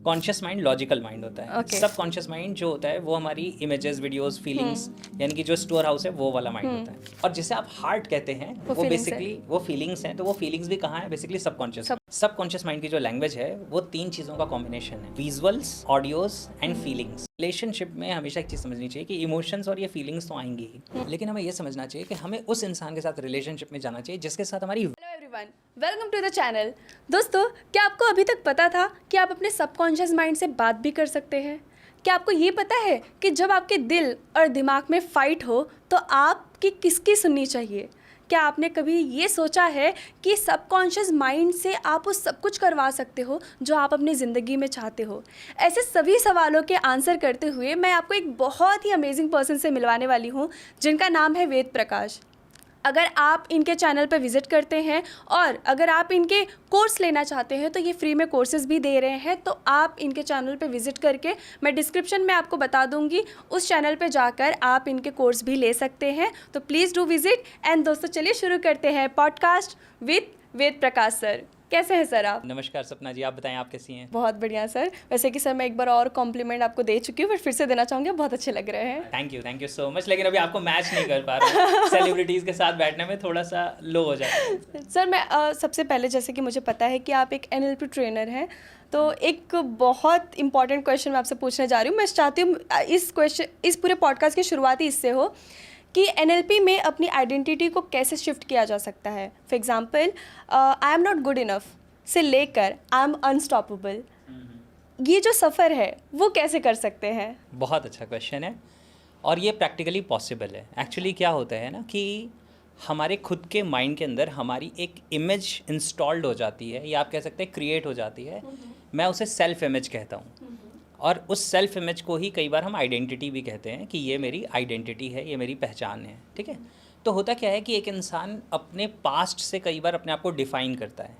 Conscious mind logical mind होता है। Okay. सब कॉन्शियस माइंड जो होता है वो हमारी इमेजेस, वीडियोस, फीलिंग्स यानी कि जो स्टोर हाउस है वो वाला माइंड होता है। और जिसे आप हार्ट कहते हैं वो वो feelings बेसिकली वो फीलिंग्स हैं। तो वो फीलिंग्स भी कहाँ है? बेसिकली सबकॉन्शियस माइंड की जो लैंग्वेज है वो 3 चीज़ों का कॉम्बिनेशन है, visuals, audios and feelings. Relationship में हमेशा एक चीज़ समझनी चाहिए कि इमोशंस और ये फीलिंग्स तो आएंगी ही, लेकिन हमें ये समझना चाहिए कि हमें उस इंसान के साथ रिलेशनशिप में जाना चाहिए जिसके साथ हमारी hello everyone, welcome to the channel. दोस्तों, क्या आपको अभी तक पता था कि आप अपने सबकॉन्शियस माइंड से बात भी कर सकते हैं? क्या आपको ये पता है कि जब आपके दिल और दिमाग में फाइट हो तो आपकी किसकी सुननी चाहिए? क्या आपने कभी ये सोचा है कि सबकॉन्शियस माइंड से आप वो सब कुछ करवा सकते हो जो आप अपनी ज़िंदगी में चाहते हो? ऐसे सभी सवालों के आंसर करते हुए मैं आपको एक बहुत ही अमेजिंग पर्सन से मिलवाने वाली हूँ जिनका नाम है वेद प्रकाश। अगर आप इनके चैनल पर विज़िट करते हैं और अगर आप इनके कोर्स लेना चाहते हैं तो ये फ्री में कोर्सेज भी दे रहे हैं, तो आप इनके चैनल पे विज़िट करके, मैं डिस्क्रिप्शन में आपको बता दूंगी, उस चैनल पे जाकर आप इनके कोर्स भी ले सकते हैं। तो प्लीज़ डू विज़िट। एंड दोस्तों, चलिए शुरू करते हैं podcast with Ved Prakash sir. कैसे हैं सर आप? नमस्कार सपना जी, आप बताएं आप कैसी हैं? बहुत बढ़िया सर। वैसे कि सर मैं एक बार और कॉम्प्लीमेंट आपको दे चुकी हूँ, बट फिर से देना चाहूँगी, बहुत अच्छे लग रहे हैं। Thank you so much. लेकिन अभी आपको मैच नहीं कर पा रहे सेलिब्रिटीज़ के साथ बैठने में थोड़ा सा लो हो जाता है। सर मैं सबसे पहले, जैसे कि मुझे पता है कि आप एक NLP ट्रेनर हैं, तो एक बहुत इंपॉर्टेंट क्वेश्चन मैं आपसे पूछने जा रही हूँ। मैं चाहती हूँ इस पूरे पॉडकास्ट की शुरुआत ही इससे हो कि NLP में अपनी आइडेंटिटी को कैसे शिफ्ट किया जा सकता है। For example, I am not good enough से लेकर आई एम अनस्टॉपेबल, ये जो सफ़र है वो कैसे कर सकते हैं? बहुत अच्छा क्वेश्चन है और ये प्रैक्टिकली पॉसिबल है। एक्चुअली क्या होता है ना कि हमारे खुद के माइंड के अंदर हमारी एक इमेज इंस्टॉल्ड हो जाती है, या आप कह सकते हैं क्रिएट हो जाती है। मैं उसे सेल्फ इमेज कहता हूँ, और उस सेल्फ इमेज को ही कई बार हम आइडेंटिटी भी कहते हैं कि ये मेरी आइडेंटिटी है, ये मेरी पहचान है। ठीक है, तो होता क्या है कि एक इंसान अपने पास्ट से कई बार अपने आप को डिफ़ाइन करता है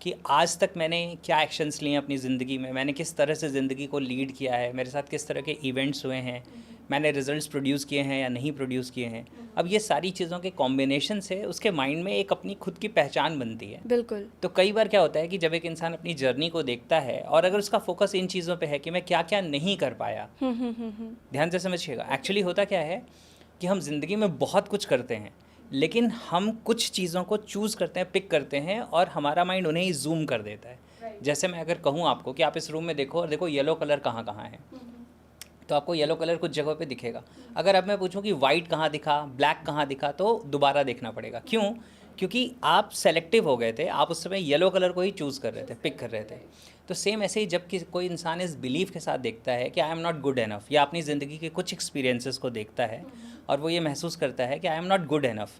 कि आज तक मैंने क्या एक्शंस लिए अपनी ज़िंदगी में, मैंने किस तरह से ज़िंदगी को लीड किया है, मेरे साथ किस तरह के इवेंट्स हुए हैं, मैंने रिजल्ट्स प्रोड्यूस किए हैं या नहीं प्रोड्यूस किए हैं। अब ये सारी चीज़ों के कॉम्बिनेशन से उसके माइंड में एक अपनी खुद की पहचान बनती है। बिल्कुल। तो कई बार क्या होता है कि जब एक इंसान अपनी जर्नी को देखता है और अगर उसका फोकस इन चीज़ों पे है कि मैं क्या क्या नहीं कर पाया, ध्यान से समझिएगा। एक्चुअली होता क्या है कि हम ज़िंदगी में बहुत कुछ करते हैं, लेकिन हम कुछ चीज़ों को चूज़ करते हैं, पिक करते हैं, और हमारा माइंड उन्हें ही जूम कर देता है। जैसे मैं अगर कहूँ आपको कि आप इस रूम में देखो और देखो येलो कलर कहाँ कहाँ है, तो आपको येलो कलर कुछ जगह पे दिखेगा। अगर अब मैं पूछूं कि वाइट कहाँ दिखा, ब्लैक कहाँ दिखा, तो दोबारा देखना पड़ेगा। क्यों? क्योंकि आप सेलेक्टिव हो गए थे, आप उस समय येलो कलर को ही चूज़ कर रहे थे, पिक कर रहे थे। तो सेम ऐसे ही जब कोई इंसान इस बिलीफ के साथ देखता है कि I am not good enough, या अपनी ज़िंदगी के कुछ एक्सपीरियंसेस को देखता है और वो ये महसूस करता है कि I am not good enough,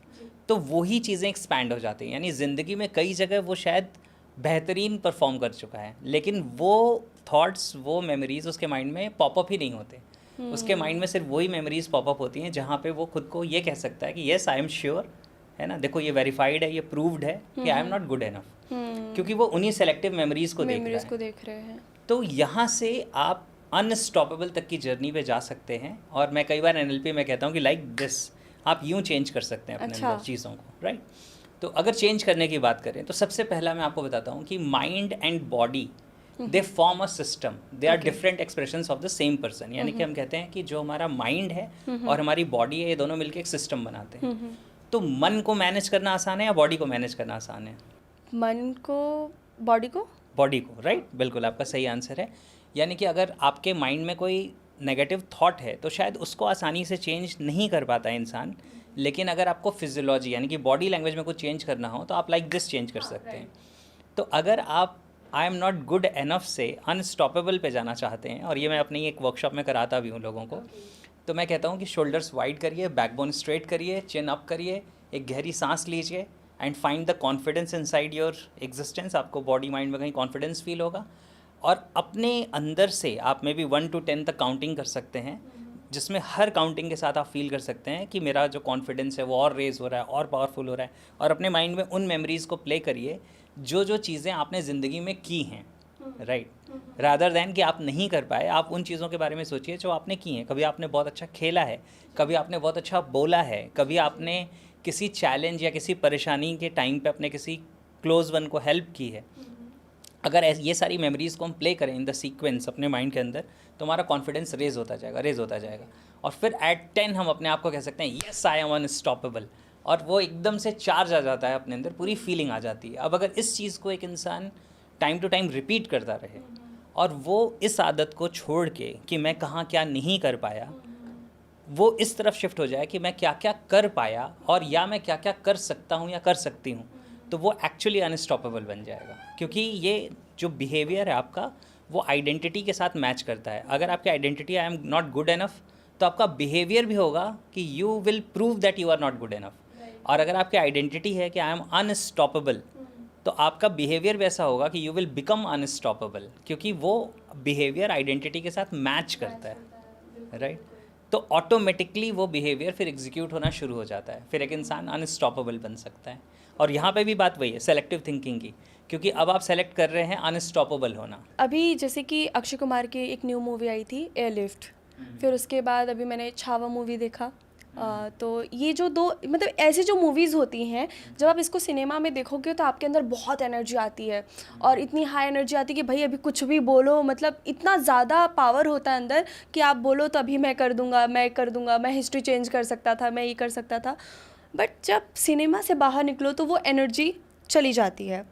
तो वही चीज़ें एक्सपैंड हो जाती हैं। यानी ज़िंदगी में कई जगह वो शायद बेहतरीन परफॉर्म कर चुका है, लेकिन वो थॉट्स, वो मेमोरीज़ उसके माइंड में पॉपअप ही नहीं होते। उसके माइंड में सिर्फ वही मेमोरीज़ पॉपअप होती हैं जहाँ पे वो खुद को ये कह सकता है कि येस आई एम श्योर, है ना, देखो ये वेरीफाइड है, ये प्रूव्ड है कि I am not good enough, क्योंकि वो उन्हीं सेलेक्टिव मेमोरीज़ को देख रहे हैं। तो यहाँ से आप अनस्टॉपेबल तक की जर्नी पे जा सकते हैं। और मैं कई बार NLP में कहता हूँ कि लाइक दिस, आप यूँ चेंज कर सकते हैं अपने अंदर चीज़ों को, राइट। तो अगर चेंज करने की बात करें तो सबसे पहला मैं आपको बताता हूँ कि mind and body they form a system, they are different expressions of the same person. यानी कि हम कहते हैं कि जो हमारा माइंड है और हमारी बॉडी है, ये दोनों मिलकर एक सिस्टम बनाते हैं। तो मन को मैनेज करना आसान है या बॉडी को मैनेज करना आसान है? मन को, बॉडी को राइट, बिल्कुल आपका सही आंसर है। यानी कि अगर आपके माइंड में कोई नेगेटिव थॉट है तो शायद उसको आसानी से चेंज नहीं कर पाता है इंसान, लेकिन अगर आपको फिजियोलॉजी यानी कि बॉडी लैंग्वेज में कुछ चेंज करना हो तो आप लाइक दिस चेंज कर सकते हैं। तो अगर आप आई एम नॉट गुड एनफ से अनस्टॉपेबल पे जाना चाहते हैं, और ये मैं अपनी एक वर्कशॉप में कराता भी हूँ लोगों को, तो मैं कहता हूँ कि शोल्डर्स वाइड करिए, बैकबोन स्ट्रेट करिए, चिन अप करिए, एक गहरी सांस लीजिए and find the confidence inside your existence. आपको बॉडी माइंड में कहीं कॉन्फिडेंस फील होगा, और अपने अंदर से आप मे बी 1 to 10 तक काउंटिंग कर सकते हैं, जिसमें हर काउंटिंग के साथ आप फील कर सकते हैं कि मेरा जो कॉन्फिडेंस है वो और रेज हो रहा है, और पावरफुल हो रहा है। और अपने माइंड में उन मेमोरीज़ को प्ले करिए जो जो चीज़ें आपने ज़िंदगी में की हैं, राइट, रादर दैन कि आप नहीं कर पाए। आप उन चीज़ों के बारे में सोचिए जो आपने की हैं। कभी आपने बहुत अच्छा खेला है, कभी आपने बहुत अच्छा बोला है, कभी आपने किसी चैलेंज या किसी परेशानी के टाइम पे अपने किसी क्लोज वन को हेल्प की है। अगर ये सारी मेमोरीज़ को हम प्ले करें इन द सीक्वेंस अपने माइंड के अंदर, तो हमारा कॉन्फिडेंस रेज होता जाएगा और फिर एट 10 हम अपने आप को कह सकते हैं येस आई एम अनस्टॉपेबल, और वो एकदम से चार्ज आ जाता है अपने अंदर, पूरी फीलिंग आ जाती है। अब अगर इस चीज़ को एक इंसान टाइम टू टाइम रिपीट करता रहे और वो इस आदत को छोड़ के कि मैं कहाँ क्या नहीं कर पाया, वो इस तरफ शिफ्ट हो जाए कि मैं क्या क्या कर पाया और या मैं क्या क्या कर सकता हूँ या कर सकती हूँ, तो वो एक्चुअली अनस्टॉपेबल बन जाएगा। क्योंकि ये जो बिहेवियर है आपका, वो आइडेंटिटी के साथ मैच करता है। अगर आपकी identity I am not good enough, तो आपका बिहेवियर भी होगा कि you will prove that you are not good enough. और अगर आपकी आइडेंटिटी है कि आई एम अनस्टॉपेबल, तो आपका बिहेवियर भी ऐसा होगा कि यू विल बिकम अनस्टॉपेबल, क्योंकि वो बिहेवियर आइडेंटिटी के साथ मैच करता है, राइट? तो ऑटोमेटिकली वो बिहेवियर फिर एग्जीक्यूट होना शुरू हो जाता है, फिर एक इंसान अनस्टॉपेबल बन सकता है। और यहाँ पे भी बात वही है सेलेक्टिव थिंकिंग की, क्योंकि अब आप सेलेक्ट कर रहे हैं अनस्टॉपेबल होना। अभी जैसे कि अक्षय कुमार की एक न्यू मूवी आई थी एयरलिफ्ट, फिर उसके बाद अभी मैंने छावा मूवी देखा। तो ये जो दो मतलब ऐसी जो मूवीज़ होती हैं, जब आप इसको सिनेमा में देखोगे तो आपके अंदर बहुत एनर्जी आती है और इतनी हाई एनर्जी आती है कि भाई अभी कुछ भी बोलो, मतलब इतना ज़्यादा पावर होता है अंदर कि आप बोलो तो अभी मैं कर दूंगा, मैं हिस्ट्री चेंज कर सकता था, मैं ये कर सकता था। बट जब सिनेमा से बाहर निकलो तो वो एनर्जी चली जाती है।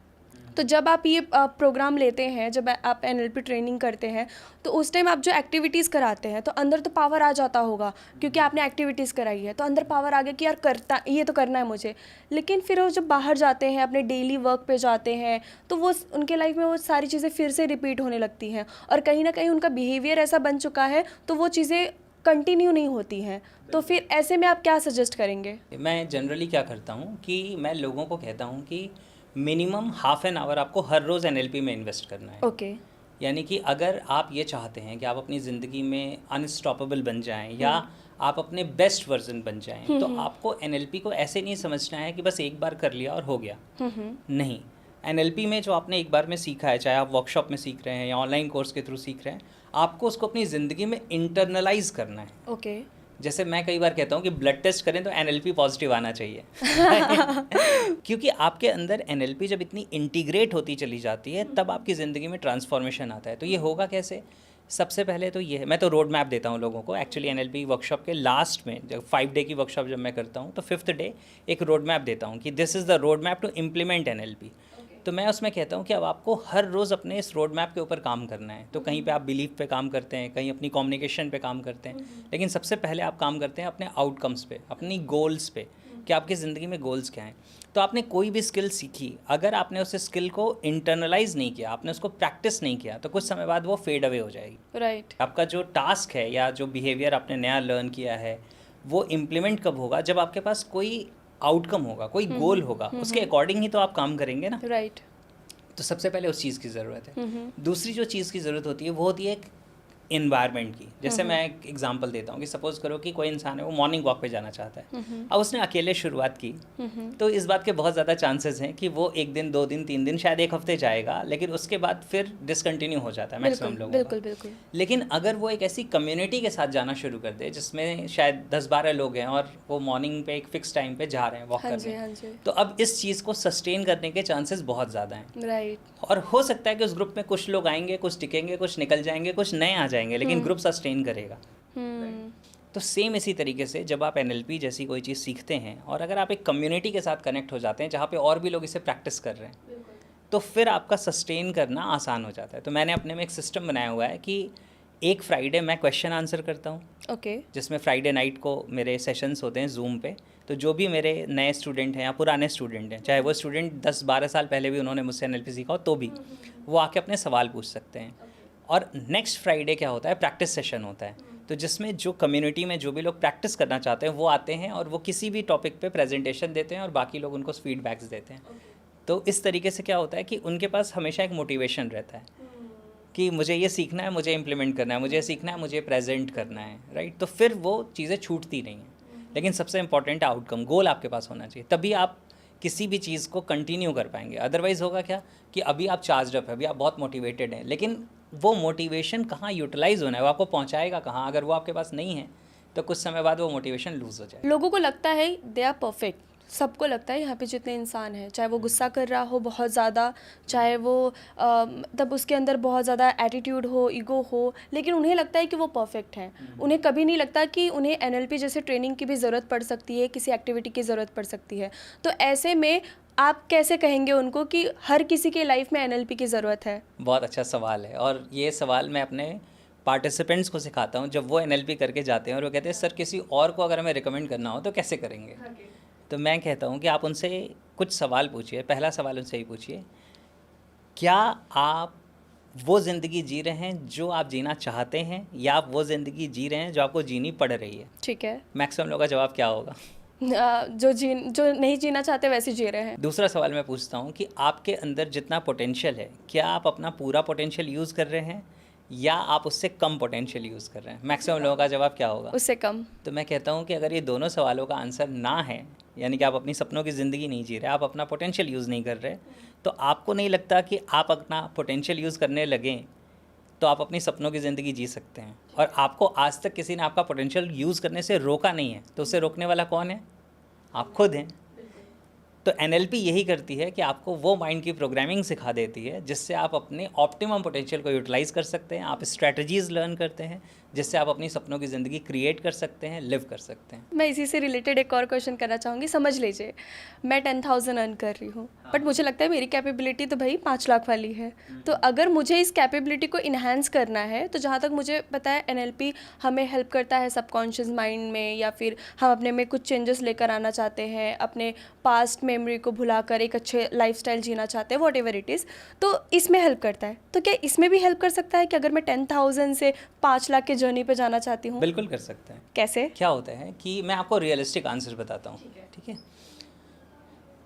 तो जब आप ये प्रोग्राम लेते हैं, जब आप NLP ट्रेनिंग करते हैं, तो उस टाइम आप जो एक्टिविटीज़ कराते हैं तो अंदर तो पावर आ जाता होगा, क्योंकि आपने एक्टिविटीज़ कराई है तो अंदर पावर आ गया कि यार करता ये तो करना है मुझे। लेकिन फिर वो जब बाहर जाते हैं, अपने डेली वर्क पे जाते हैं, तो वो उनके लाइफ में वो सारी चीज़ें फिर से रिपीट होने लगती हैं और कहीं ना कहीं उनका बिहेवियर ऐसा बन चुका है तो वो चीज़ें कंटिन्यू नहीं होती हैं। तो फिर ऐसे में आप क्या सजेस्ट करेंगे? मैं जनरली क्या करता हूँ कि मैं लोगों को कहता हूँ कि मिनिमम हाफ एन आवर आपको हर रोज़ NLP में इन्वेस्ट करना है। ओके। यानी कि अगर आप ये चाहते हैं कि आप अपनी ज़िंदगी में अनस्टॉपेबल बन जाएं या आप अपने बेस्ट वर्जन बन जाएं, तो आपको NLP को ऐसे नहीं समझना है कि बस एक बार कर लिया और हो गया। नहीं, NLP में जो आपने एक बार में सीखा है, चाहे आप वर्कशॉप में सीख रहे हैं या ऑनलाइन कोर्स के थ्रू सीख रहे हैं, आपको उसको अपनी ज़िंदगी में इंटरनलाइज करना है। ओके। जैसे मैं कई बार कहता हूँ कि ब्लड टेस्ट करें तो NLP पॉजिटिव आना चाहिए। क्योंकि आपके अंदर NLP जब इतनी इंटीग्रेट होती चली जाती है, तब आपकी ज़िंदगी में ट्रांसफॉर्मेशन आता है। तो ये होगा कैसे? सबसे पहले तो ये है, मैं तो रोड मैप देता हूँ लोगों को। एक्चुअली NLP वर्कशॉप के लास्ट में, जब 5 डे की वर्कशॉप जब मैं करता हूँ, तो 5th डे एक रोड मैप देता हूँ कि this is the road map to implement NLP। तो मैं उसमें कहता हूँ कि अब आपको हर रोज़ अपने इस रोड मैप के ऊपर काम करना है। तो कहीं पे आप बिलीफ पे काम करते हैं, कहीं अपनी कम्युनिकेशन पे काम करते हैं, लेकिन सबसे पहले आप काम करते हैं अपने आउटकम्स पे, अपनी गोल्स पे, कि आपकी ज़िंदगी में गोल्स क्या हैं। तो आपने कोई भी स्किल सीखी, अगर आपने उस स्किल को इंटरनलाइज नहीं किया, आपने उसको प्रैक्टिस नहीं किया, तो कुछ समय बाद वो फेड अवे हो जाएगी। राइट। आपका जो टास्क है या जो बिहेवियर आपने नया लर्न किया है, वो इम्प्लीमेंट कब होगा? जब आपके पास कोई आउटकम होगा, कोई गोल होगा, उसके अकॉर्डिंग ही तो आप काम करेंगे ना। राइट। तो सबसे पहले उस चीज़ की ज़रूरत है। दूसरी जो चीज़ की ज़रूरत होती है वो होती है एक इन्वायरमेंट की। जैसे मैं एक एग्जांपल देता हूँ कि सपोज़ करो कि कोई इंसान है, वो मॉर्निंग वॉक पे जाना चाहता है। अब उसने अकेले शुरुआत की, तो इस बात के बहुत ज़्यादा चांसेस हैं कि वो 1 दिन, 2 दिन, 3 दिन, शायद 1 हफ्ते जाएगा, लेकिन उसके बाद फिर डिसकंटिन्यू हो जाता है मैक्सिमम लोगों का। बिल्कुल बिल्कुल। लेकिन अगर वो एक ऐसी कम्युनिटी के साथ जाना शुरू कर दे जिसमें शायद 10-12 लोग हैं और वो मॉर्निंग पे एक फ़िक्स टाइम पे जा रहे हैं वॉक करने, तो अब इस चीज़ को सस्टेन करने के चांसेस बहुत ज़्यादा हैं। राइट। और हो सकता है कि उस ग्रुप में कुछ लोग आएंगे, कुछ टिकेंगे, कुछ निकल जाएंगे, कुछ नए आ जाएंगे, लेकिन ग्रुप सस्टेन करेगा। तो सेम इसी तरीके से जब आप NLP जैसी कोई चीज़ सीखते हैं और अगर आप एक कम्युनिटी के साथ कनेक्ट हो जाते हैं जहाँ पे और भी लोग इसे प्रैक्टिस कर रहे हैं, तो फिर आपका सस्टेन करना आसान हो जाता है। तो मैंने अपने में एक सिस्टम बनाया हुआ है कि एक फ्राइडे मैं क्वेश्चन आंसर करता हूँ, ओके। जिसमें फ्राइडे नाइट को मेरे सेशंस होते हैं जूम पे। तो जो भी मेरे नए स्टूडेंट हैं या पुराने स्टूडेंट हैं, चाहे वो स्टूडेंट 10-12 साल पहले भी उन्होंने मुझसे NLP सीखा हो, तो भी वो आके अपने सवाल पूछ सकते हैं। और नेक्स्ट फ्राइडे क्या होता है, प्रैक्टिस सेशन होता है, तो जिसमें जो कम्युनिटी में जो भी लोग प्रैक्टिस करना चाहते हैं वो आते हैं और वो किसी भी टॉपिक पे प्रेजेंटेशन देते हैं और बाकी लोग उनको फीडबैक्स देते हैं। तो इस तरीके से क्या होता है कि उनके पास हमेशा एक मोटिवेशन रहता है कि मुझे ये सीखना है, मुझे इम्प्लीमेंट करना है, मुझे सीखना है, मुझे प्रेजेंट करना है, राइट। तो फिर वो चीज़ें छूटती नहीं हैं। लेकिन सबसे इंपॉर्टेंट आउटकम, गोल आपके पास होना चाहिए, तभी आप किसी भी चीज़ को कंटिन्यू कर पाएंगे। अदरवाइज़ होगा क्या कि अभी आप चार्ज अप है, अभी आप बहुत मोटिवेटेड हैं, लेकिन वो मोटिवेशन कहाँ यूटिलाइज होना है, वो आपको पहुँचाएगा कहाँ? अगर वो आपके पास नहीं है तो कुछ समय बाद वो मोटिवेशन लूज़ हो जाए। लोगों को लगता है दे आर परफेक्ट, सबको लगता है यहाँ पे जितने इंसान हैं, चाहे वो गुस्सा कर रहा हो बहुत ज़्यादा, चाहे वो तब उसके अंदर बहुत ज़्यादा एटीट्यूड हो, ईगो हो, लेकिन उन्हें लगता है कि वो परफेक्ट हैं। उन्हें कभी नहीं लगता कि उन्हें एनएलपी जैसे ट्रेनिंग की भी ज़रूरत पड़ सकती है, किसी एक्टिविटी की ज़रूरत पड़ सकती है। तो ऐसे में आप कैसे कहेंगे उनको कि हर किसी के लाइफ में एनएलपी की ज़रूरत है? बहुत अच्छा सवाल है, और ये सवाल मैं अपने पार्टिसिपेंट्स को सिखाता हूँ जब वो एनएलपी करके जाते हैं और वो कहते हैं सर किसी और को अगर हमें रिकमेंड करना हो तो कैसे करेंगे। तो मैं कहता हूँ कि आप उनसे कुछ सवाल पूछिए। पहला सवाल उनसे ही पूछिए, क्या आप वो ज़िंदगी जी रहे हैं जो आप जीना चाहते हैं, या आप वो ज़िंदगी जी रहे हैं जो आपको जीनी पड़ रही है। ठीक है। मैक्सिमम लोगों का जवाब क्या होगा? जो नहीं जीना चाहते वैसे जी रहे हैं। दूसरा सवाल मैं पूछता हूँ कि आपके अंदर जितना पोटेंशियल है, क्या आप अपना पूरा पोटेंशियल यूज़ कर रहे हैं, या आप उससे कम पोटेंशियल यूज़ कर रहे हैं। मैक्सिमम लोगों का जवाब क्या होगा? उससे कम। तो मैं कहता हूँ कि अगर ये दोनों सवालों का आंसर ना है, यानी कि आप अपनी सपनों की ज़िंदगी नहीं जी रहे, आप अपना पोटेंशियल यूज़ नहीं कर रहे, तो आपको नहीं लगता कि आप अपना पोटेंशियल यूज़ करने लगें तो आप अपनी सपनों की ज़िंदगी जी सकते हैं। और आपको आज तक किसी ने आपका पोटेंशियल यूज़ करने से रोका नहीं है, तो उसे रोकने वाला कौन है? आप खुद हैं। तो एनएलपी यही करती है कि आपको वो माइंड की प्रोग्रामिंग सिखा देती है जिससे आप अपने ऑप्टिमम पोटेंशियल को यूटिलाइज़ कर सकते हैं। आप स्ट्रैटेजीज़ लर्न करते हैं जिससे आप अपनी सपनों की ज़िंदगी क्रिएट कर सकते हैं, लिव कर सकते हैं। मैं इसी से रिलेटेड एक और क्वेश्चन करना चाहूँगी। समझ लीजिए मैं 10,000 अर्न कर रही हूँ, बट मुझे लगता है मेरी कैपेबिलिटी तो भाई 5 लाख वाली है। तो अगर मुझे इस कैपेबिलिटी को इन्हांस करना है, तो जहाँ तक मुझे पता है एनएलपी हमें हेल्प करता है सबकॉन्शियस माइंड में, या फिर हम अपने में कुछ चेंजेस लेकर आना चाहते हैं, अपने पास्ट मेमोरी को भुलाकर एक अच्छे लाइफस्टाइल जीना चाहते हैं, वॉट एवर इट इज़, तो इसमें हेल्प करता है। तो क्या इसमें भी हेल्प कर सकता है कि अगर मैं 10,000 से 5 लाख के जर्नी पे जाना चाहती हूँ? बिल्कुल कर सकते हैं। कैसे? क्या होता है कि मैं आपको रियलिस्टिक आंसर बताता हूँ, ठीक है?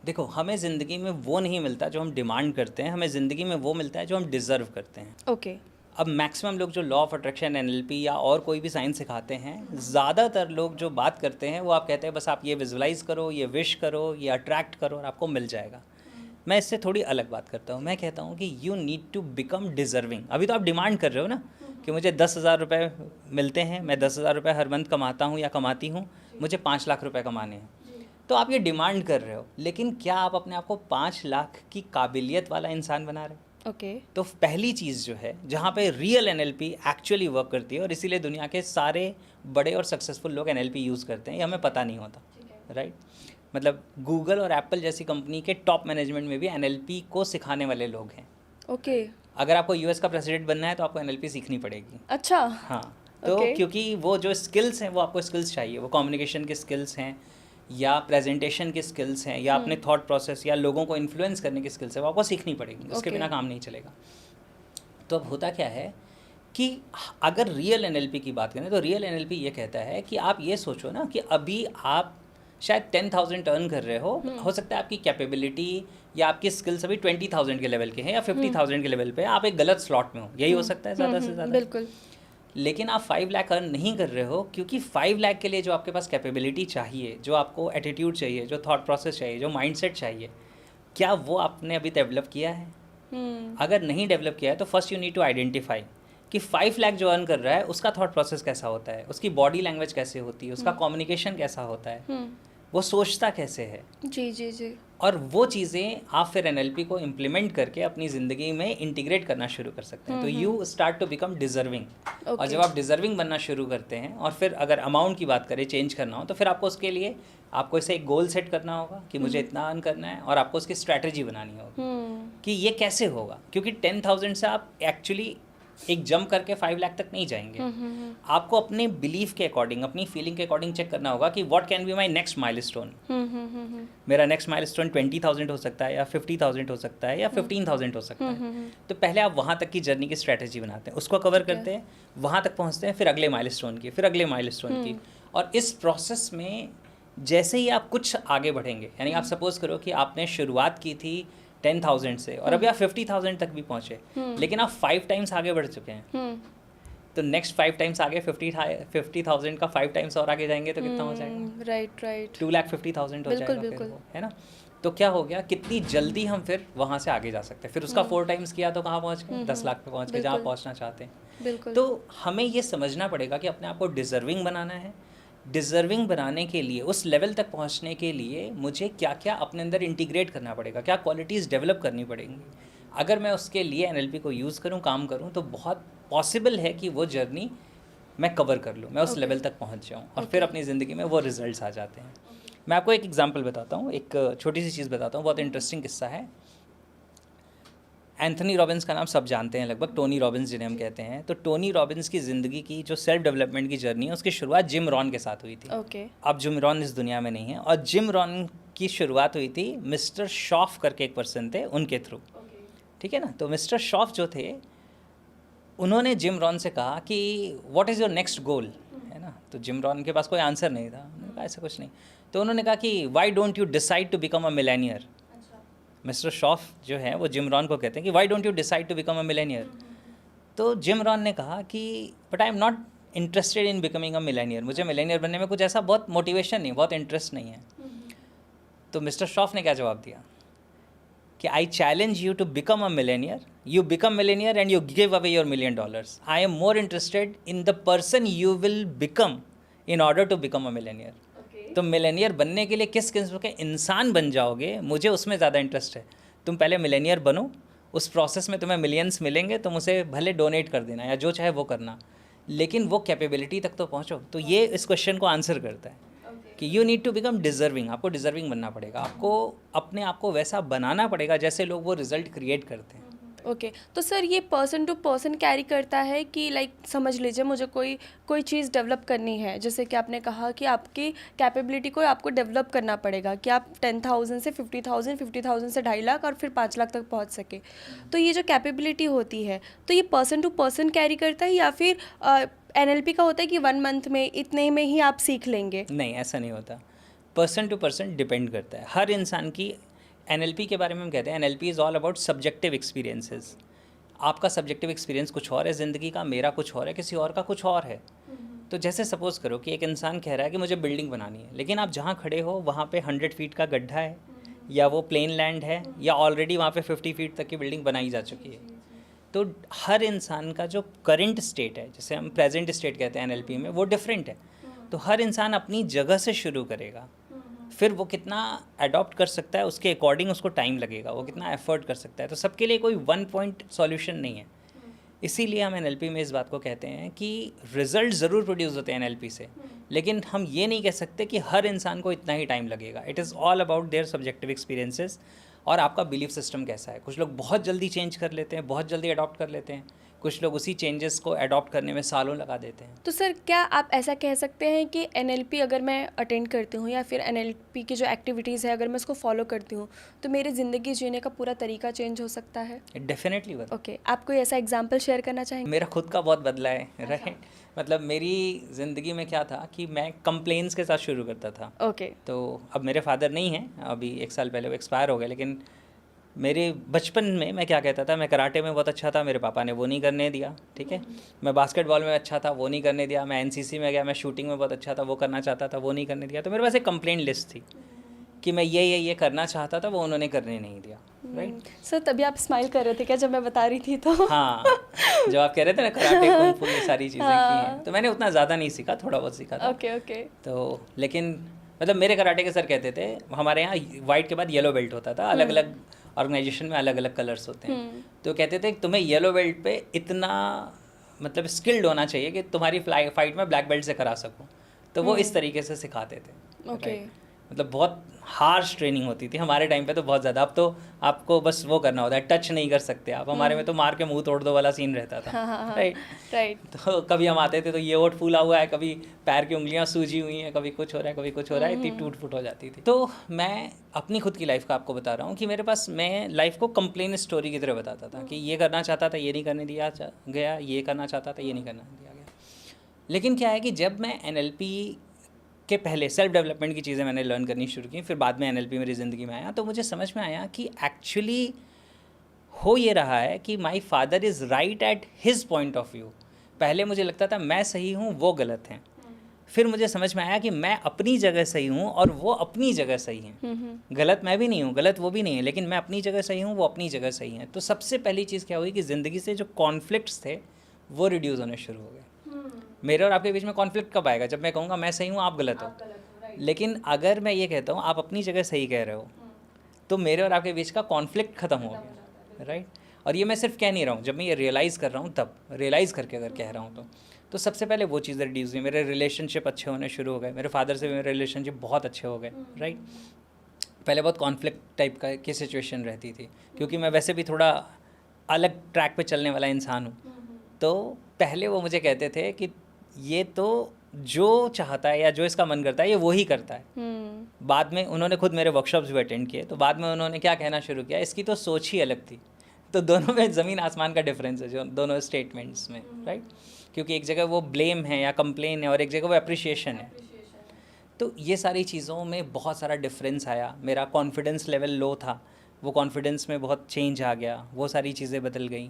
देखो, हमें ज़िंदगी में वो नहीं मिलता जो हम डिमांड करते हैं, हमें ज़िंदगी में वो मिलता है जो हम डिज़र्व करते हैं। ओके। अब मैक्सिमम लोग जो लॉ ऑफ अट्रैक्शन, एनएलपी या और कोई भी साइंस सिखाते हैं, ज़्यादातर लोग जो बात करते हैं वो आप कहते हैं बस आप ये विजुलाइज करो, ये विश करो, ये अट्रैक्ट करो और आपको मिल जाएगा। मैं इससे थोड़ी अलग बात करता हूँ। मैं कहता हूँ कि you need to become deserving. अभी तो आप डिमांड कर रहे हो ना कि मुझे 10,000 रुपये मिलते हैं, मैं 10,000 रुपये हर मंथ कमाता हूँ या कमाती हूँ, मुझे 5 लाख रुपये कमाने हैं। तो आप ये डिमांड कर रहे हो, लेकिन क्या आप अपने आप को 5 लाख की काबिलियत वाला इंसान बना रहे हो? ओके। तो पहली चीज़ जो है जहाँ पे रियल एनएलपी एक्चुअली वर्क करती है, और इसीलिए दुनिया के सारे बड़े और सक्सेसफुल लोग एनएलपी यूज़ करते हैं, ये हमें पता नहीं होता, राइट? मतलब गूगल और एप्पल जैसी कंपनी के टॉप मैनेजमेंट में भी एनएलपी को सिखाने वाले लोग हैं। ओके। अगर आपको यूएस का प्रेसिडेंट बनना है तो आपको एनएलपी सीखनी पड़ेगी। अच्छा। हाँ, तो Okay. क्योंकि वो जो स्किल्स हैं वो आपको स्किल्स चाहिए, वो कम्युनिकेशन के स्किल्स हैं या प्रेजेंटेशन के स्किल्स हैं या अपने थॉट प्रोसेस या लोगों को इन्फ्लुएंस करने की स्किल्स है, वो आपको सीखनी पड़ेगी, उसके Okay. बिना काम नहीं चलेगा। तो अब होता क्या है कि अगर रियल एनएलपी की बात करें तो रियल एनएलपी ये कहता है कि आप ये सोचो ना कि अभी आप शायद 10,000 अर्न कर रहे हो सकता है आपकी कैपेबिलिटी या आपकी स्किल्स अभी 20,000 के लेवल के हैं या 50,000 के लेवल पे, आप एक गलत स्लॉट में हो, यही हो सकता है ज़्यादा से ज़्यादा। बिल्कुल। लेकिन आप 5 लाख अर्न नहीं कर रहे हो क्योंकि 5 लाख के लिए जो आपके पास कैपेबिलिटी चाहिए, जो आपको एटीट्यूड चाहिए, जो थॉट प्रोसेस चाहिए, जो माइंडसेट चाहिए, क्या वो आपने अभी डेवलप किया है? अगर नहीं डेवलप किया है तो first you need to identify कि 5 लाख जो अर्न कर रहा है उसका थॉट प्रोसेस कैसा होता है, उसकी बॉडी लैंग्वेज कैसे होती है, उसका कम्युनिकेशन कैसा होता है, वो सोचता कैसे है। जी जी जी। और वो चीज़ें आप फिर एनएलपी को इम्प्लीमेंट करके अपनी ज़िंदगी में इंटीग्रेट करना शुरू कर सकते हैं। तो you start to become deserving. और जब आप डिज़र्विंग बनना शुरू करते हैं और फिर अगर अमाउंट की बात करें, चेंज करना हो, तो फिर आपको उसके लिए आपको इसे एक गोल सेट करना होगा कि मुझे इतना अर्न करना है, और आपको उसकी स्ट्रैटेजी बनानी होगी कि ये कैसे होगा। क्योंकि 10,000 से आप एक्चुअली एक जंप करके 5 लाख तक नहीं जाएंगे। आपको अपने बिलीफ के अकॉर्डिंग, अपनी फीलिंग के अकॉर्डिंग चेक करना होगा कि what can be my next milestone. मेरा नेक्स्ट माइलस्टोन 20,000 हो सकता है या 50,000 हो सकता है या 15,000 हो सकता है। तो पहले आप वहाँ तक की जर्नी की स्ट्रैटेजी बनाते हैं, उसको कवर करते हैं, वहाँ तक पहुँचते हैं, फिर अगले माइलस्टोन की, फिर अगले माइलस्टोन की। और इस प्रोसेस में जैसे ही आप कुछ आगे बढ़ेंगे, यानी आप सपोज करो कि आपने शुरुआत की थी 10,000 से और अभी आप 50,000 तक भी पहुंचे, लेकिन आप 5 टाइम्स आगे बढ़ चुके हैं, तो नेक्स्ट 5 टाइम्स आगे 50,000 का 5 टाइम्स और आगे जाएंगे तो कितना हो जाएगा? राइट। 2,50,000 हो जाएगा फिर वो, है ना? तो क्या हो गया, कितनी जल्दी हम फिर वहाँ से आगे जा सकते हैं। फिर उसका 4 टाइम्स किया तो कहाँ पहुँच गए? 10 लाख पे पहुँच गए, जहाँ पहुँचना चाहते हैं। बिल्कुल। तो हमें ये समझना पड़ेगा कि अपने आप को डिज़र्विंग बनाना है डिज़र्विंग बनाने के लिए, उस लेवल तक पहुंचने के लिए मुझे क्या क्या अपने अंदर इंटीग्रेट करना पड़ेगा, क्या क्वालिटीज़ डेवलप करनी पड़ेंगी। अगर मैं उसके लिए एनएलपी को यूज़ करूं, काम करूं, तो बहुत पॉसिबल है कि वो जर्नी मैं कवर कर लूं, मैं उस लेवल तक पहुंच जाऊं और फिर अपनी ज़िंदगी में वो रिजल्ट्स आ जाते हैं। मैं आपको एक एग्जांपल बताता हूं, एक छोटी सी चीज़ बताता हूं, बहुत इंटरेस्टिंग किस्सा है। एंथनी रॉबिन्स का नाम सब जानते हैं लगभग, टोनी रॉबिन्स जिन्हें हम कहते हैं। तो टोनी रॉबिन्स की ज़िंदगी की जो सेल्फ डेवलपमेंट की जर्नी है, उसकी शुरुआत जिम रॉन के साथ हुई थी। ओके। अब जिम रॉन इस दुनिया में नहीं है, और जिम रॉन की शुरुआत हुई थी मिस्टर शॉफ करके एक पर्सन थे, उनके थ्रू। ठीक है ना। तो मिस्टर शॉफ जो थे, उन्होंने जिम रॉन से कहा कि व्हाट इज़ योर नेक्स्ट गोल, है ना। तो जिम रॉन के पास कोई आंसर नहीं था, उन्होंने कहा ऐसा कुछ नहीं। तो उन्होंने कहा कि why don't you decide to become a millionaire. Mister Shoaff जो है वो जिम रॉन को कहते हैं कि why don't you decide to become a millionaire. तो जिम रॉन ने कहा कि but I am not interested in becoming a millionaire, मुझे मिलेनियर बनने में कुछ ऐसा बहुत मोटिवेशन नहीं, बहुत इंटरेस्ट नहीं है। तो मिस्टर शॉफ ने क्या जवाब दिया कि I challenge you to become a millionaire, you become millionaire and you give away your $1 million। I am more interested in the person you will become in order to become a millionaire. तो millionaire बनने के लिए किस किस्म के इंसान बन जाओगे, मुझे उसमें ज़्यादा इंटरेस्ट है। तुम पहले मिलेनियर बनो, उस प्रोसेस में तुम्हें मिलियंस मिलेंगे, तुम उसे भले डोनेट कर देना या जो चाहे वो करना, लेकिन वो कैपेबिलिटी तक तो पहुँचो। तो ये इस क्वेश्चन को आंसर करता है कि you need to become deserving. आपको डिज़र्विंग बनना पड़ेगा, आपको अपने आप को वैसा बनाना पड़ेगा जैसे लोग वो रिजल्ट क्रिएट करते हैं। ओके तो सर ये पर्सन टू पर्सन कैरी करता है कि लाइक समझ लीजिए मुझे कोई चीज़ डेवलप करनी है, जैसे कि आपने कहा कि आपकी कैपेबिलिटी को आपको डेवलप करना पड़ेगा कि आप 10,000 से 50,000, 50,000 से 2.5 लाख और फिर 5 लाख तक पहुंच सके। तो ये जो कैपेबिलिटी होती है, तो ये पर्सन टू पर्सन कैरी करता है या फिर NLP का होता है कि 1 मंथ में इतने में ही आप सीख लेंगे? नहीं, ऐसा नहीं होता। पर्सन टू पर्सन डिपेंड करता है। हर इंसान की NLP के बारे में हम कहते हैं NLP is all about subjective experiences. आपका सब्जेक्टिव एक्सपीरियंस कुछ और है ज़िंदगी का, मेरा कुछ और है, किसी और का कुछ और है। तो जैसे सपोज़ करो कि एक इंसान कह रहा है कि मुझे बिल्डिंग बनानी है, लेकिन आप जहाँ खड़े हो वहाँ पे 100 फीट का गड्ढा है, या वो प्लेन लैंड है, या ऑलरेडी वहाँ पे 50 फीट तक की बिल्डिंग बनाई जा चुकी है। तो हर इंसान का जो करंट स्टेट है, जैसे हम प्रेजेंट स्टेट कहते हैं NLP में, वो डिफरेंट है। तो हर इंसान अपनी जगह से शुरू करेगा, फिर वो कितना अडॉप्ट कर सकता है उसके अकॉर्डिंग उसको टाइम लगेगा, वो कितना एफर्ट कर सकता है। तो सबके लिए कोई 1 पॉइंट सॉल्यूशन नहीं है। इसीलिए हम NLP में इस बात को कहते हैं कि रिजल्ट ज़रूर प्रोड्यूस होते हैं NLP से, लेकिन हम ये नहीं कह सकते कि हर इंसान को इतना ही टाइम लगेगा। It is all about their subjective experiences और आपका बिलीफ सिस्टम कैसा है। कुछ लोग बहुत जल्दी चेंज कर लेते हैं, बहुत जल्दी अडॉप्ट कर लेते हैं, कुछ लोग उसी चेंजेस को अडॉप्ट करने में सालों लगा देते हैं। तो सर क्या आप ऐसा कह सकते हैं कि NLP अगर मैं अटेंड करती हूँ या फिर NLP की जो एक्टिविटीज़ है अगर मैं उसको फॉलो करती हूँ तो मेरी ज़िंदगी जीने का पूरा तरीका चेंज हो सकता है? डेफिनेटली बदला। ओके, आप कोई ऐसा एग्जांपल शेयर करना चाहेंगे? मेरा खुद का बहुत बदला है, राइट। मतलब मेरी ज़िंदगी में क्या था कि मैं कंप्लेंट्स के साथ शुरू करता था। ओके। तो अब मेरे फादर नहीं हैं, अभी 1 साल पहले वो एक्सपायर हो गए, लेकिन मेरे बचपन में मैं क्या कहता था, मैं कराटे में बहुत अच्छा था, मेरे पापा ने वो नहीं करने दिया। ठीक है। मैं बास्केटबॉल में अच्छा था, वो नहीं करने दिया। मैं NCC में गया, मैं शूटिंग में बहुत अच्छा था, वो करना चाहता था, वो नहीं करने दिया। तो मेरे पास एक कंप्लेंट लिस्ट थी कि मैं ये करना चाहता था, वो उन्होंने करने नहीं दिया, राइट। सर तभी आप स्माइल कर रहे थे क्या जब मैं बता रही थी? तो हाँ, जब आप कह रहे थे ना कराटे कुंग फू ये सारी चीज़ें की हैं, तो मैंने उतना ज़्यादा नहीं सीखा, थोड़ा बहुत सीखा था। ओके। तो लेकिन मतलब मेरे कराटे के सर कहते थे, हमारे यहाँ वाइट के बाद येलो बेल्ट होता था, अलग अलग ऑर्गेनाइजेशन में अलग अलग कलर्स होते हैं। तो कहते थे तुम्हें येलो बेल्ट पे इतना मतलब स्किल्ड होना चाहिए कि तुम्हारी फाइट में ब्लैक बेल्ट से करा सको। तो वो इस तरीके से सिखाते थे। ओके। मतलब बहुत हार्श ट्रेनिंग होती थी हमारे टाइम पे, तो बहुत ज़्यादा। अब तो आपको बस वो करना होता है, टच नहीं कर सकते आप। हमारे में तो मार के मुंह तोड़ दो वाला सीन रहता था, राइट। तो कभी हम आते थे तो ये ओट फूला हुआ है, कभी पैर की उंगलियां सूजी हुई हैं, कभी कुछ हो रहा है, कभी कुछ हो रहा है, इतनी टूट फूट हो जाती थी। तो मैं अपनी खुद की लाइफ का आपको बता रहा हूँ कि मेरे पास, मैं लाइफ को कंप्लेन स्टोरी की तरह बताता था कि ये करना चाहता था, ये नहीं करने दिया गया, ये करना चाहता था, ये नहीं करना दिया गया। लेकिन क्या है कि जब मैं NLP के पहले सेल्फ डेवलपमेंट की चीज़ें मैंने लर्न करनी शुरू की, फिर बाद में NLP मेरी ज़िंदगी में आया, तो मुझे समझ में आया कि एक्चुअली हो ये रहा है कि my father is right at his point of view. पहले मुझे लगता था मैं सही हूँ, वो गलत हैं। फिर मुझे समझ में आया कि मैं अपनी जगह सही हूँ और वो अपनी जगह सही हैं। गलत मैं भी नहीं हूँ, गलत वो भी नहीं है, लेकिन मैं अपनी जगह सही हूँ, वो अपनी जगह सही हैं। तो सबसे पहली चीज़ क्या हुई कि ज़िंदगी से जो कॉन्फ्लिक्ट्स थे वो रिड्यूस होने शुरू हो गए। मेरे और आपके बीच में कॉन्फ्लिक्ट कब आएगा? जब मैं कहूँगा मैं सही हूँ, आप गलत हो। लेकिन अगर मैं ये कहता हूँ आप अपनी जगह सही कह रहे हो, तो मेरे और आपके बीच का कॉन्फ्लिक्ट ख़त्म हो गया, राइट? और ये मैं सिर्फ कह नहीं रहा हूँ, जब मैं ये रियलाइज़ कर रहा हूँ तब, रियलाइज़ करके अगर कह रहा हूँ तो सबसे पहले वो चीज़ें रिड्यूस हुई, मेरे रिलेशनशिप अच्छे होने शुरू हो गए, मेरे फादर से भी मेरे रिलेशनशिप बहुत अच्छे हो गए, राइट? पहले बहुत कॉन्फ्लिक्ट टाइप की सिचुएशन रहती थी, क्योंकि मैं वैसे भी थोड़ा अलग ट्रैक पे चलने वाला इंसान हूँ। तो पहले वो मुझे कहते थे कि ये तो जो चाहता है या जो इसका मन करता है ये वो ही करता है। बाद में उन्होंने खुद मेरे वर्कशॉप्स भी अटेंड किए, तो बाद में उन्होंने क्या कहना शुरू किया, इसकी तो सोच ही अलग थी। तो दोनों में ज़मीन आसमान का डिफरेंस है जो दोनों स्टेटमेंट्स में, राइट? क्योंकि एक जगह वो ब्लेम है या कंप्लेन है और एक जगह वो अप्रिशिएशन है। तो ये सारी चीज़ों में बहुत सारा डिफरेंस आया। मेरा कॉन्फिडेंस लेवल लो था, वो कॉन्फिडेंस में बहुत चेंज आ गया, वो सारी चीज़ें बदल गई।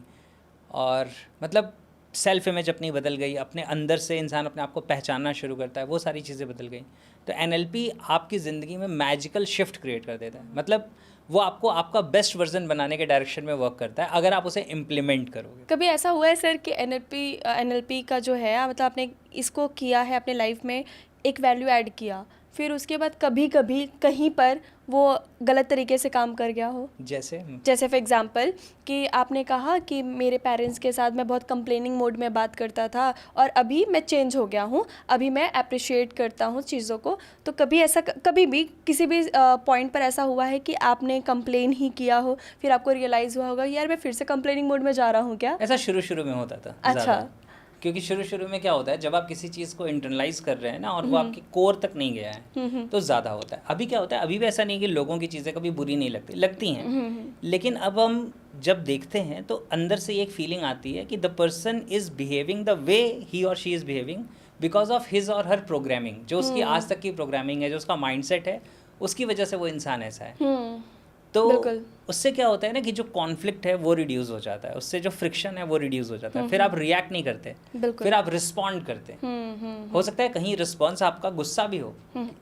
और मतलब सेल्फ इमेज अपनी बदल गई, अपने अंदर से इंसान अपने आप को पहचानना शुरू करता है, वो सारी चीज़ें बदल गई। तो NLP आपकी ज़िंदगी में मैजिकल शिफ्ट क्रिएट कर देता है। मतलब वो आपको आपका बेस्ट वर्जन बनाने के डायरेक्शन में वर्क करता है अगर आप उसे इम्प्लीमेंट करोगे। कभी ऐसा हुआ है सर कि NLP का जो है, मतलब आपने इसको किया है अपने लाइफ में, एक वैल्यू ऐड किया, फिर उसके बाद कभी कभी कहीं पर वो गलत तरीके से काम कर गया हो? जैसे फॉर एग्जांपल कि आपने कहा कि मेरे पेरेंट्स के साथ मैं बहुत कंप्लेनिंग मोड में बात करता था और अभी मैं चेंज हो गया हूँ, अभी मैं अप्रिशिएट करता हूँ चीज़ों को। तो कभी ऐसा, कभी भी किसी भी पॉइंट पर ऐसा हुआ है कि आपने कंप्लेन ही किया हो, फिर आपको रियलाइज़ हुआ होगा यार मैं फिर से कंप्लेनिंग मोड में जा रहा हूँ क्या? ऐसा शुरू में होता था। अच्छा। क्योंकि शुरू में क्या होता है, जब आप किसी चीज़ को इंटरनलाइज कर रहे हैं ना और वो आपकी कोर तक नहीं गया है तो ज़्यादा होता है। अभी क्या होता है, अभी भी ऐसा नहीं कि लोगों की चीज़ें कभी बुरी नहीं लगती हैं, लेकिन अब हम जब देखते हैं तो अंदर से एक फीलिंग आती है कि the person is behaving the way he और she is behaving because of his और हर प्रोग्रामिंग, जो उसकी आज तक की प्रोग्रामिंग है, जो उसका माइंडसेट है, उसकी वजह से वो इंसान ऐसा है। तो उससे क्या होता है ना कि जो कॉन्फ्लिक्ट है वो रिड्यूस हो जाता है, उससे जो फ्रिक्शन है वो रिड्यूस हो जाता है। फिर आप रिएक्ट नहीं करते, फिर आप रिस्पॉन्ड करते। हो सकता है कहीं रिस्पॉन्स आपका गुस्सा भी हो,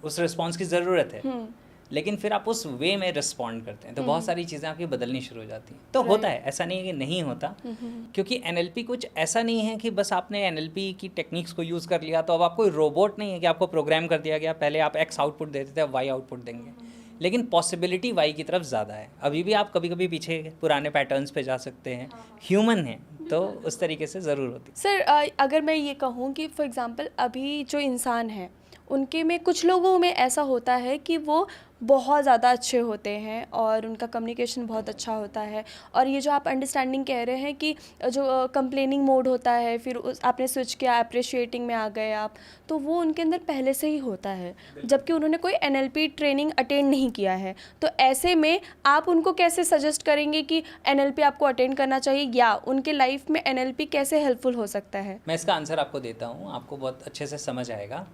उस रिस्पॉन्स की ज़रूरत है, लेकिन फिर आप उस वे में रिस्पॉन्ड करते हैं तो बहुत सारी चीज़ें आपकी बदलनी शुरू हो जाती हैं। तो होता है, ऐसा नहीं है कि नहीं होता, क्योंकि NLP कुछ ऐसा नहीं है कि बस आपने NLP की टेक्निक्स को यूज़ कर लिया तो अब आप कोई रोबोट नहीं है कि आपको प्रोग्राम कर दिया गया, पहले आप X आउटपुट देते थे अब Y आउटपुट देंगे। लेकिन पॉसिबिलिटी Y की तरफ ज़्यादा है। अभी भी आप कभी कभी पीछे पुराने पैटर्न्स पे जा सकते हैं, ह्यूमन है तो उस तरीके से ज़रूर होती है। सर अगर मैं ये कहूँ कि फॉर एग्जांपल अभी जो इंसान है उनके में, कुछ लोगों में ऐसा होता है कि वो बहुत ज़्यादा अच्छे होते हैं और उनका कम्युनिकेशन बहुत अच्छा होता है, और ये जो आप अंडरस्टैंडिंग कह रहे हैं कि जो कंप्लेनिंग मोड होता है फिर आपने स्विच किया, अप्रिशिएटिंग में आ गए आप, तो वो उनके अंदर पहले से ही होता है जबकि उन्होंने कोई NLP ट्रेनिंग अटेंड नहीं किया है। तो ऐसे में आप उनको कैसे सजेस्ट करेंगे कि NLP आपको अटेंड करना चाहिए या उनके लाइफ में NLP कैसे हेल्पफुल हो सकता है? मैं इसका आंसर आपको देता हूँ, आपको बहुत अच्छे से समझ आएगा।